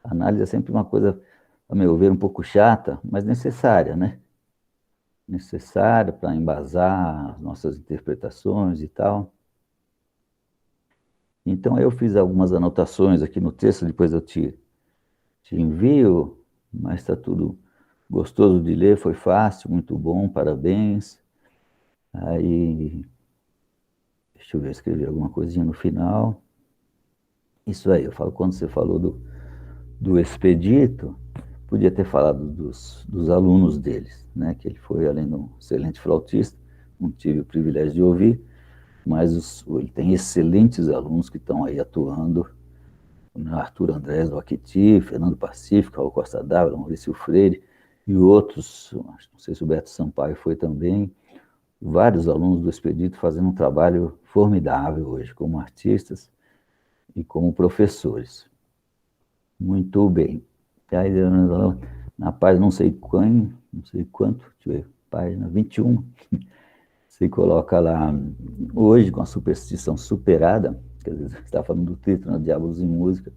A análise é sempre uma coisa, a meu ver, um pouco chata, mas necessária, né? Necessária para embasar as nossas interpretações e tal. Então, eu fiz algumas anotações aqui no texto, depois eu te envio, mas está tudo gostoso de ler, foi fácil, muito bom, parabéns. Aí, deixa eu ver, escrevi alguma coisinha no final. Isso aí, eu falo, quando você falou do Expedito, podia ter falado dos alunos deles, né? Que ele foi, além de um excelente flautista, não tive o privilégio de ouvir, mas ele tem excelentes alunos que estão aí atuando, né? Arthur Andrés do Aquiti, Fernando Pacífico, Raul Costa Dávila, Maurício Freire e outros, não sei se o Beto Sampaio foi também, vários alunos do Expedito fazendo um trabalho formidável hoje, como artistas e como professores. Muito bem. Aí, na página não sei quanto, deixa eu ver, página 21, você coloca lá, hoje com a superstição superada, quer dizer, você está falando do título, né, Diabos em Música,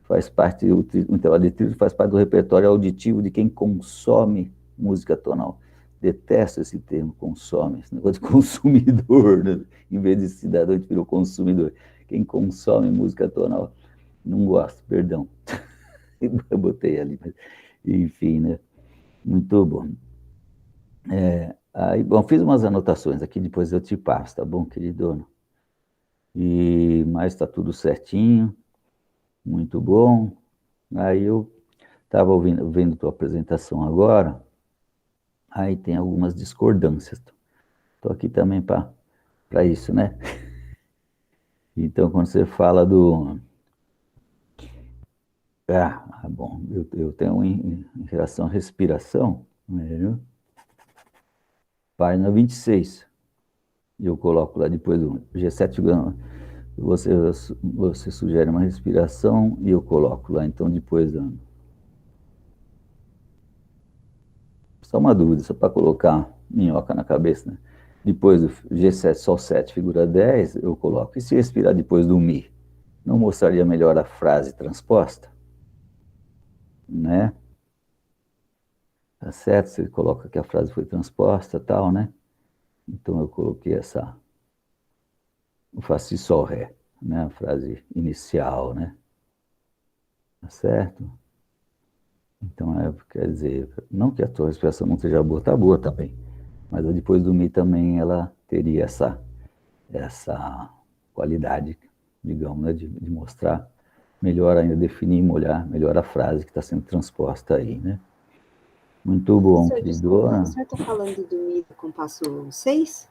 faz parte, o intervalo de título faz parte do repertório auditivo de quem consome música tonal. Detesto esse termo, consome, esse negócio de consumidor, né? Em vez de cidadão, a gente virou consumidor. Quem consome música tonal, não gosto, perdão. Eu botei ali, mas, enfim, né? Muito bom. Aí, bom, fiz umas anotações aqui, depois eu te passo, tá bom, querido? Mas está tudo certinho, muito bom. Aí eu estava vendo tua apresentação agora, aí tem algumas discordâncias. Estou aqui também para isso, né? Então, quando você fala bom, eu tenho em relação à respiração, né? Página 26. E eu coloco lá depois do G7, você sugere uma respiração e eu coloco lá, então depois... Só uma dúvida, só para colocar minhoca na cabeça, né? Depois do G7, Sol 7, figura 10, eu coloco. E se respirar depois do Mi? Não mostraria melhor a frase transposta? Né? Tá certo? Você coloca que a frase foi transposta e tal, né? Então eu coloquei o Fá, Si, Sol, Ré, né? A frase inicial, né? Tá certo? Então, quer dizer, não que a tua respiração não seja boa, tá boa também. Mas depois do Mi também ela teria essa qualidade, digamos, né, de mostrar melhor ainda, definir e molhar melhor a frase que está sendo transposta aí, né? Muito bom, Professor, desculpa, o queridona. senhor está falando do Mi do compasso 6?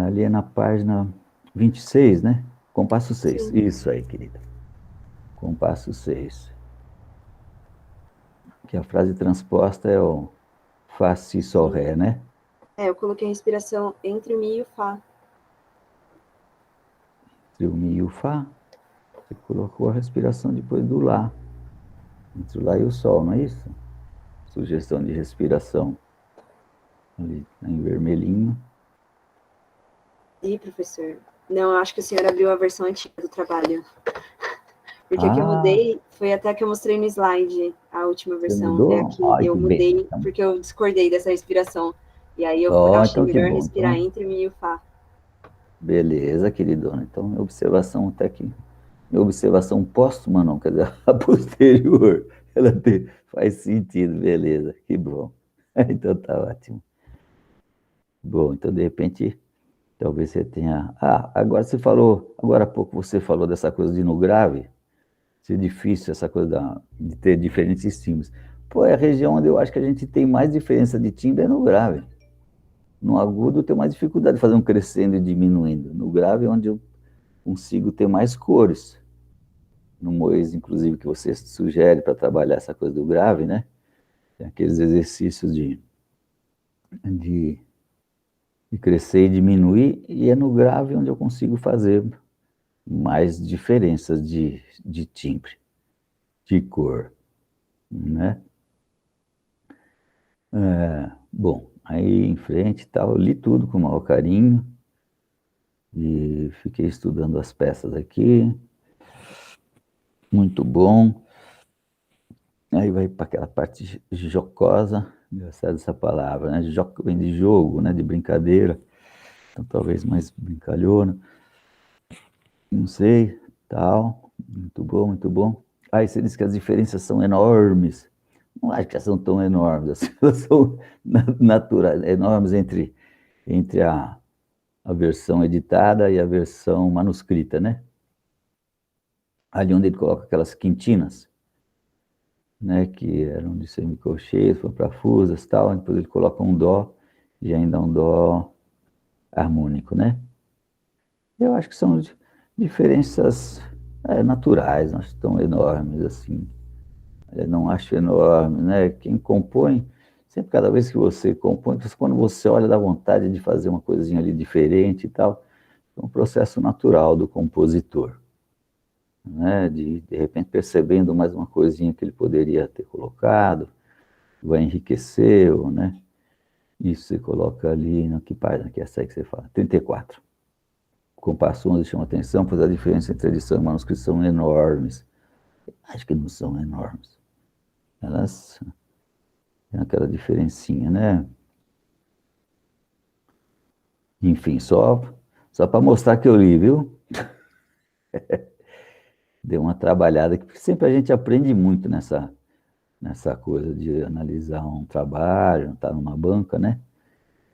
Ali é na página 26, né? Compasso 6. Sim. Isso aí, querida. Compasso 6. Que a frase transposta é o Fá, Si, Sol, Ré, né? Eu coloquei a respiração entre o Mi e o Fá. Entre o Mi e o Fá, você colocou a respiração depois do Lá. Entre o Lá e o Sol, não é isso? Sugestão de respiração. Ali, em vermelhinho. Ih, professor. Não, eu acho que o senhor abriu a versão antiga do trabalho. Porque a que eu Ah, mudei foi até a que eu mostrei no slide, a última você versão. É mudou? aqui, Ai, eu que bem. mudei porque eu discordei dessa respiração. E aí eu achei Então que melhor bom. respirar Então, entre o Mi e o Fá. beleza, queridona. Então, minha observação até aqui. Minha observação póstuma, não, quer dizer, a posterior, faz sentido, beleza, que bom. Então tá ótimo. Bom, então de repente, talvez você tenha. Agora você falou, agora há pouco você falou dessa coisa de ir no grave, ser difícil essa coisa de ter diferentes timbres. Pô, é a região onde eu acho que a gente tem mais diferença de timbre é no grave. No agudo eu tenho mais dificuldade de fazer um crescendo e diminuindo. No grave é onde eu consigo ter mais cores. No Mois, inclusive, que você sugere para trabalhar essa coisa do grave, né? Tem aqueles exercícios de, de crescer e diminuir, e é no grave onde eu consigo fazer mais diferenças de timbre, de cor, né? Bom, aí em frente e tal, eu li tudo com o maior carinho e fiquei estudando as peças aqui, muito bom. Aí vai para aquela parte jocosa, engraçada essa palavra, né? Vem de jogo, né? De brincadeira, então talvez mais brincalhona, não sei, tal. Muito bom, muito bom. Aí você disse que as diferenças são enormes. Não acho que elas são tão enormes, assim, elas são naturais, enormes entre a versão editada e a versão manuscrita, né? Ali onde ele coloca aquelas quintinas, né, que eram de semicolcheias, foram para fusas e tal, depois ele coloca um dó, e ainda um dó harmônico, né? Eu acho que são diferenças naturais, não acho tão enormes assim. Eu não acho enorme, né? Quem compõe, sempre cada vez que você compõe, quando você olha, dá vontade de fazer uma coisinha ali diferente e tal, é um processo natural do compositor, né? De repente percebendo mais uma coisinha que ele poderia ter colocado, vai enriquecer, né? Isso você coloca ali, que página que é essa aí que você fala? 34. O compasso 11 chama atenção, pois a diferença entre edição e manuscrito são enormes. Acho que não são enormes. Elas têm aquela diferencinha, né? Enfim, só para mostrar que eu li, viu? Deu uma trabalhada aqui, porque sempre a gente aprende muito nessa coisa de analisar um trabalho, estar numa banca, né?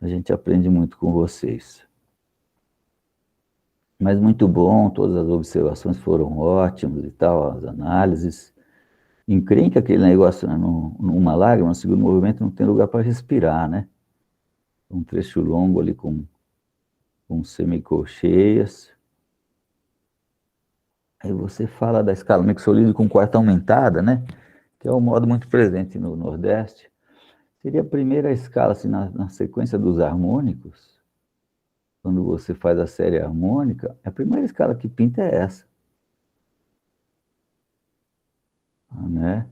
A gente aprende muito com vocês. Mas muito bom, todas as observações foram ótimas e tal, as análises. Encrenca aquele negócio, né? Numa lágrima, no segundo movimento, não tem lugar para respirar, né? Um trecho longo ali com semicolcheias. Aí você fala da escala mixolídio com quarta aumentada, né? Que é um modo muito presente no Nordeste. Seria a primeira escala, assim, na sequência dos harmônicos, quando você faz a série harmônica, a primeira escala que pinta é essa, né?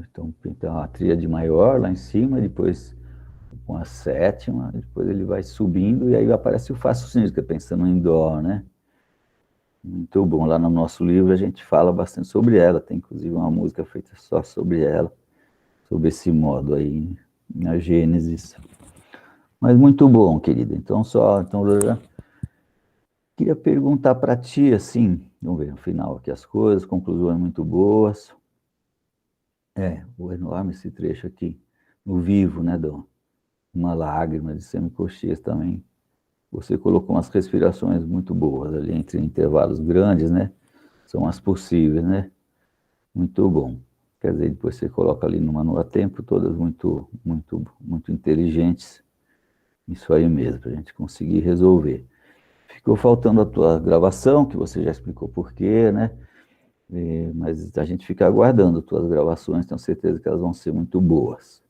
Então pinta uma tríade maior lá em cima, depois com a sétima, depois ele vai subindo e aí aparece o Fá sustenido, que é pensando em Dó, né? Muito bom. Lá no nosso livro a gente fala bastante sobre ela, tem inclusive uma música feita só sobre ela, sobre esse modo aí, na Gênesis. Mas muito bom, querida. Então, eu já queria perguntar para ti, assim, vamos ver no final aqui as coisas, conclusões muito boas. O enorme esse trecho aqui, no vivo, né, uma lágrima de semicochleas também. Você colocou umas respirações muito boas ali, entre intervalos grandes, né? São as possíveis, né? Muito bom. Quer dizer, depois você coloca ali no manual a tempo, todas muito, muito, muito inteligentes. Isso aí mesmo, para a gente conseguir resolver. Ficou faltando a tua gravação, que você já explicou por quê, né? Mas a gente fica aguardando tuas gravações, tenho certeza que elas vão ser muito boas.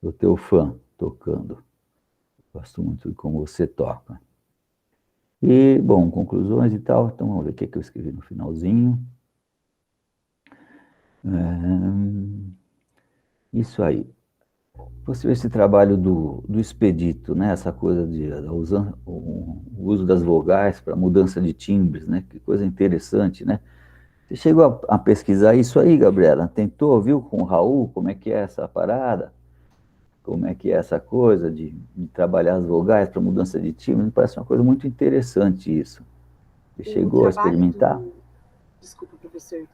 Sou teu fã tocando. Gosto muito de como você toca. E, bom, conclusões e tal. Então, vamos ver o que eu escrevi no finalzinho. Isso aí. Você vê esse trabalho do expedito, né? Essa coisa o uso das vogais para mudança de timbres, né? Que coisa interessante, né? Você chegou a pesquisar isso aí, Gabriela? Tentou, viu, com o Raul, como é que é essa parada? Como é que é essa coisa de trabalhar as vogais para mudança de timbre? Me parece uma coisa muito interessante isso. Você chegou a experimentar? Desculpa, professor.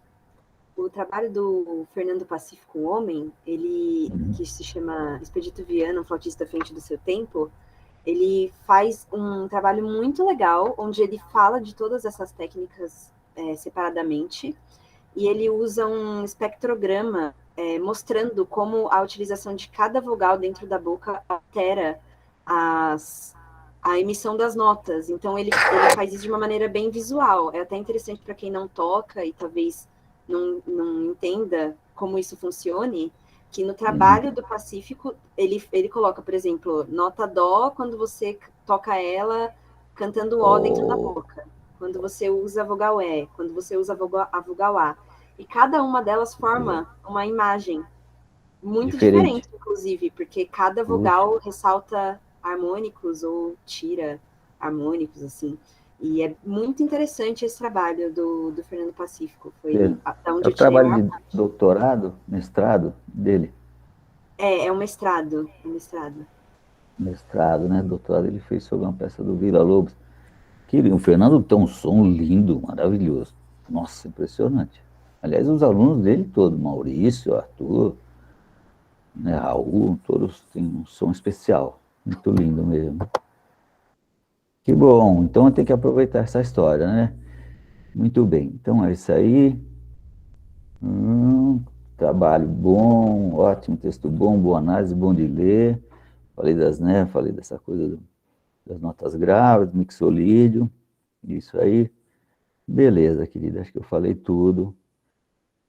O trabalho do Fernando Pacífico Homem, ele, que se chama Expedito Viana, um flautista à frente do seu tempo, ele faz um trabalho muito legal, onde ele fala de todas essas técnicas separadamente, e ele usa um espectrograma mostrando como a utilização de cada vogal dentro da boca altera a emissão das notas. Então, ele faz isso de uma maneira bem visual. É até interessante para quem não toca e talvez não entenda como isso funcione, que no trabalho do Pacífico, ele coloca, por exemplo, nota Dó quando você toca ela cantando O dentro da boca, quando você usa a vogal E, quando você usa a vogal A. E cada uma delas forma uma imagem muito diferente, inclusive, porque cada vogal ressalta harmônicos ou tira harmônicos, assim. E é muito interessante esse trabalho do Fernando Pacífico. Foi da onde é o eu tirei trabalho de doutorado, mestrado dele? É um mestrado, Mestrado, né? Doutorado ele fez sobre uma peça do Villa-Lobos. O Fernando tem um som lindo, maravilhoso. Nossa, impressionante. Aliás, os alunos dele todos, Maurício, Arthur, né, Raul, todos têm um som especial. Muito lindo mesmo. Que bom, então eu tenho que aproveitar essa história, né? Muito bem, então é isso aí. Trabalho bom, ótimo, texto bom, boa análise, bom de ler. Falei dessa coisa das notas graves, mixolídio, isso aí. Beleza, querida, acho que eu falei tudo.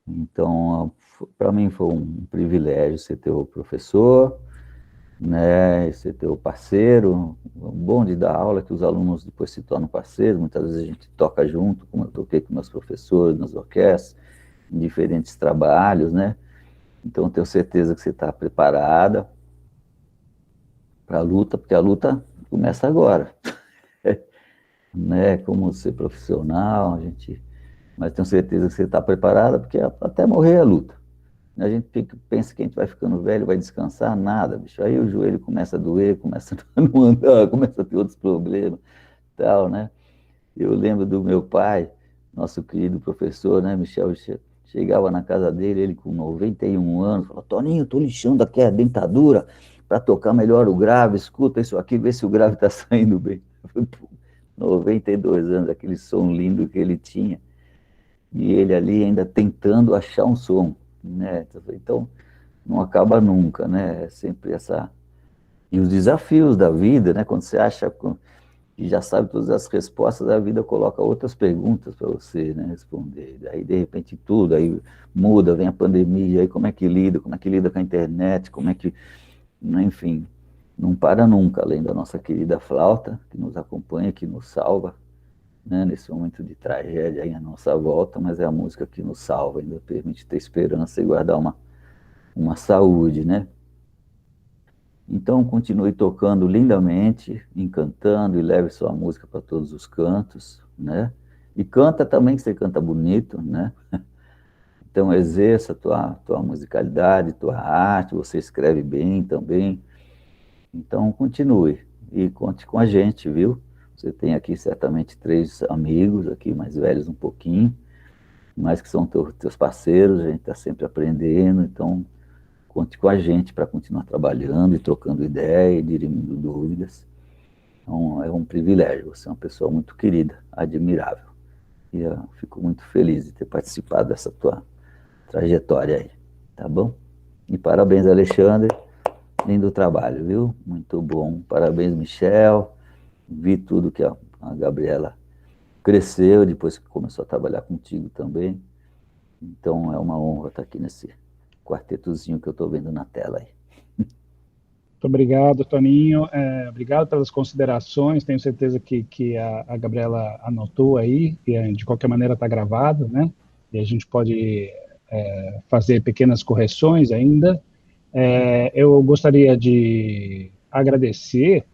Então, para mim foi um privilégio ser teu professor, né, ser teu parceiro. O bom de dar aula é que os alunos depois se tornam parceiros, muitas vezes a gente toca junto, como eu toquei com meus professores nas orquestras, em diferentes trabalhos, né? Então, eu tenho certeza que você está preparada para a luta, porque a luta começa agora. Né? Como ser profissional, mas tenho certeza que você está preparada, porque até morrer é a luta. A gente pensa que a gente vai ficando velho, vai descansar, nada, bicho. Aí o joelho começa a doer, começa a não andar, começa a ter outros problemas, tal, né? Eu lembro do meu pai, nosso querido professor, né, Michel, chegava na casa dele, ele com 91 anos, falava: Toninho, tô lixando aqui a dentadura para tocar melhor o grave, escuta isso aqui, vê se o grave tá saindo bem. 92 anos, aquele som lindo que ele tinha, e ele ali ainda tentando achar um som, né? Então, não acaba nunca, né? É sempre essa... E os desafios da vida, né? Quando você acha que já sabe todas as respostas, a vida coloca outras perguntas para você, né, responder. Aí, de repente, tudo, aí muda, vem a pandemia, aí como é que lida com a internet, como é que... Enfim, não para nunca, além da nossa querida flauta, que nos acompanha, que nos salva, né, nesse momento de tragédia aí à nossa volta, mas é a música que nos salva, ainda permite ter esperança e guardar uma saúde, né? Então, continue tocando lindamente, encantando, e leve sua música para todos os cantos, né? E canta também, que você canta bonito, né? Então, exerça tua musicalidade, tua arte, você escreve bem também. Então, continue e conte com a gente, viu? Você tem aqui certamente 3 amigos, aqui mais velhos um pouquinho, mas que são teus parceiros, a gente está sempre aprendendo, então conte com a gente para continuar trabalhando e trocando ideia e dirimindo dúvidas. Então, é um privilégio. Você é uma pessoa muito querida, admirável. E eu fico muito feliz de ter participado dessa tua trajetória aí, tá bom? E parabéns, Alexandre. Lindo trabalho, viu? Muito bom. Parabéns, Michel. Vi tudo que a Gabriela cresceu depois que começou a trabalhar contigo também. Então é uma honra estar aqui nesse quartetozinho que eu estou vendo na tela aí. Muito obrigado, Toninho. Obrigado pelas considerações. Tenho certeza que a Gabriela anotou aí, e de qualquer maneira está gravado, né? E a gente pode fazer pequenas correções ainda. Eu gostaria de agradecer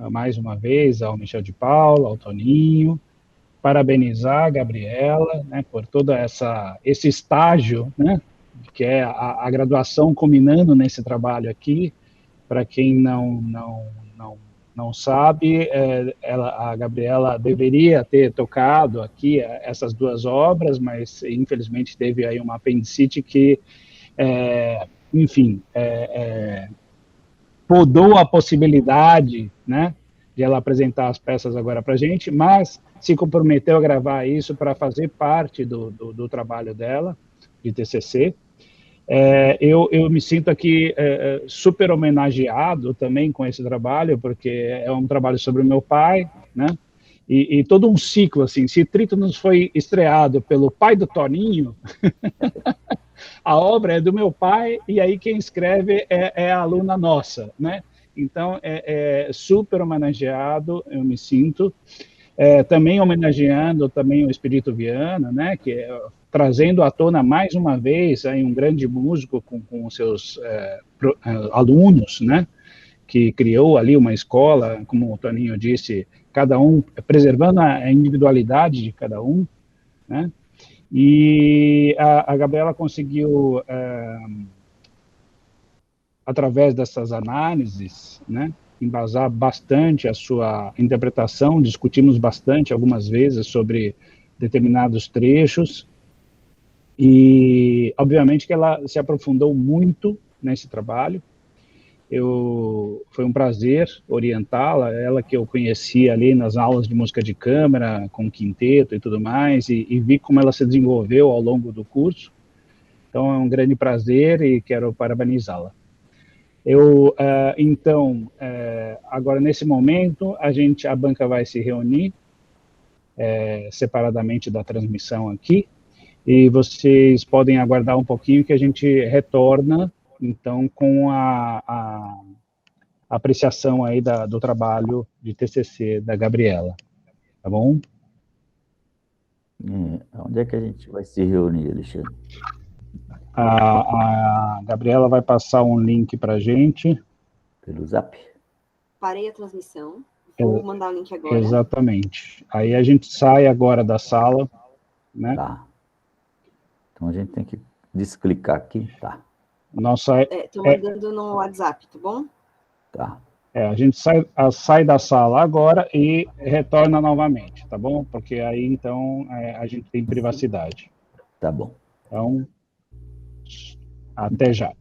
mais uma vez ao Michel de Paula, ao Toninho, parabenizar a Gabriela, né, por todo esse estágio, né, que é a graduação culminando nesse trabalho aqui. Para quem não sabe, a Gabriela deveria ter tocado aqui essas duas obras, mas infelizmente teve aí uma apendicite que, enfim, podou a possibilidade, né, de ela apresentar as peças agora para a gente, mas se comprometeu a gravar isso para fazer parte do trabalho dela, de TCC. Eu me sinto aqui super homenageado também com esse trabalho, porque é um trabalho sobre o meu pai, né? E todo um ciclo, assim, se Trítonos foi estreado pelo pai do Toninho, a obra é do meu pai, e aí quem escreve é a aluna nossa, né? Então, é super homenageado, eu me sinto. Também homenageando também o Espírito Viana, né, que trazendo à tona mais uma vez aí um grande músico com os seus alunos, né, que criou ali uma escola, como o Toninho disse, cada um preservando a individualidade de cada um, né, e a Gabriela conseguiu, através dessas análises, né, embasar bastante a sua interpretação, discutimos bastante algumas vezes sobre determinados trechos, e obviamente que ela se aprofundou muito nesse trabalho. Foi um prazer orientá-la, ela que eu conheci ali nas aulas de música de câmara, com quinteto e tudo mais, e vi como ela se desenvolveu ao longo do curso. Então é um grande prazer e quero parabenizá-la. Então, agora nesse momento, a banca vai se reunir separadamente da transmissão aqui, e vocês podem aguardar um pouquinho que a gente retorna, então, com a apreciação aí do trabalho de TCC da Gabriela, tá bom? Onde é que a gente vai se reunir, Alexandre? A Gabriela vai passar um link para a gente. Pelo Zap? Parei a transmissão. Vou mandar o link agora. Exatamente. Aí a gente sai agora da sala, né? Tá. Então a gente tem que desclicar aqui, tá? Estou mandando no WhatsApp, tá bom? Tá. A gente sai da sala agora e retorna novamente, tá bom? Porque aí, então, a gente tem privacidade. Tá bom. Então, até já.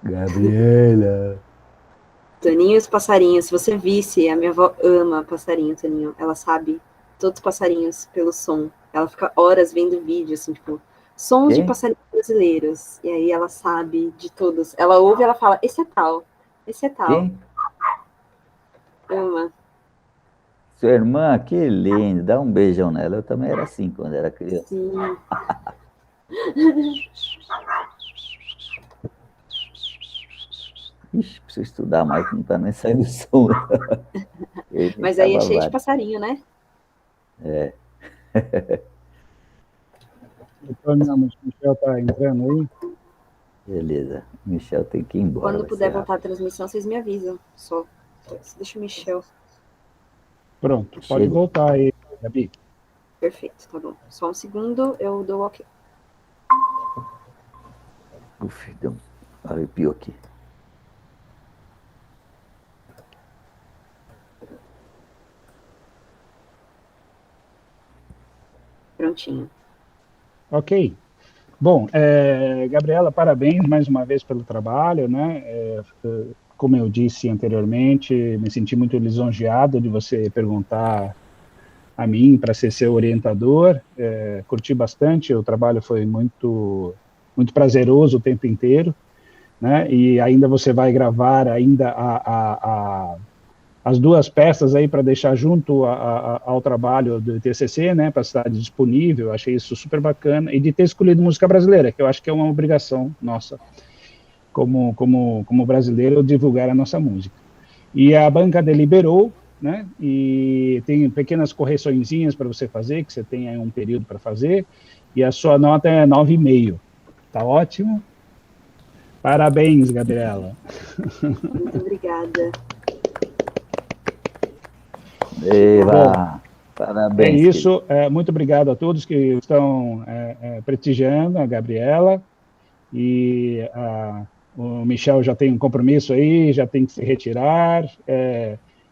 Gabriela. Toninho e os passarinhos. Se você visse, a minha avó ama passarinho, Toninho. Ela sabe todos os passarinhos pelo som. Ela fica horas vendo vídeo, assim, tipo, sons de Quem? passarinhos brasileiros. E aí ela sabe de todos. Ela ouve e ela fala, esse é tal, esse é tal. Quem? Ama. Sua irmã, que lindo. Dá um beijão nela. Eu também era assim quando era criança. Sim. Ixi, preciso estudar mais, que não tá nem saindo som. Ele Mas aí é deixava cheio de vários. passarinho, né? É, Antônio, o Michel está entrando aí. beleza. Michel tem que ir embora, Quando vai puder ser voltar a rápido. transmissão, vocês me avisam. Só. Deixa o Michel. Pronto, pode Chego. voltar aí, Gabi. Perfeito, tá bom. Só um segundo, eu dou ok. Uf, deu um arrepio aqui. Prontinho. Ok. Bom, Gabriela, parabéns mais uma vez pelo trabalho, né? Como eu disse anteriormente, me senti muito lisonjeado de você perguntar a mim para ser seu orientador. Curti bastante, o trabalho foi muito prazeroso o tempo inteiro, né? E ainda você vai gravar ainda as duas peças aí para deixar junto ao trabalho do TCC, né, para estar disponível. Achei isso super bacana, e de ter escolhido música brasileira, que eu acho que é uma obrigação nossa como brasileiro divulgar a nossa música. E a banca deliberou, né, e tem pequenas correçõezinhas para você fazer, que você tem aí um período para fazer, e a sua nota é 9,5. Tá ótimo? Parabéns, Gabriela. Muito obrigada. Eva, É parabéns, querido. isso, muito obrigado a todos que estão prestigiando a Gabriela, e o Michel já tem um compromisso aí, já tem que se retirar,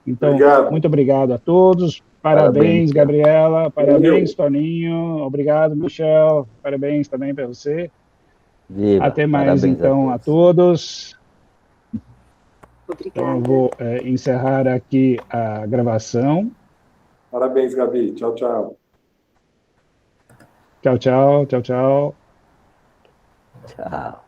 então, Obrigado. muito obrigado a todos, Parabéns, parabéns, Michel. Gabriela, parabéns, Valeu. Toninho, obrigado, Michel, parabéns também para você, Viva, até mais, parabéns a então, a todos. todos. Então, eu Obrigada. vou encerrar aqui a gravação. Parabéns, Gabi. Tchau, tchau. Tchau, tchau, tchau, tchau. Tchau.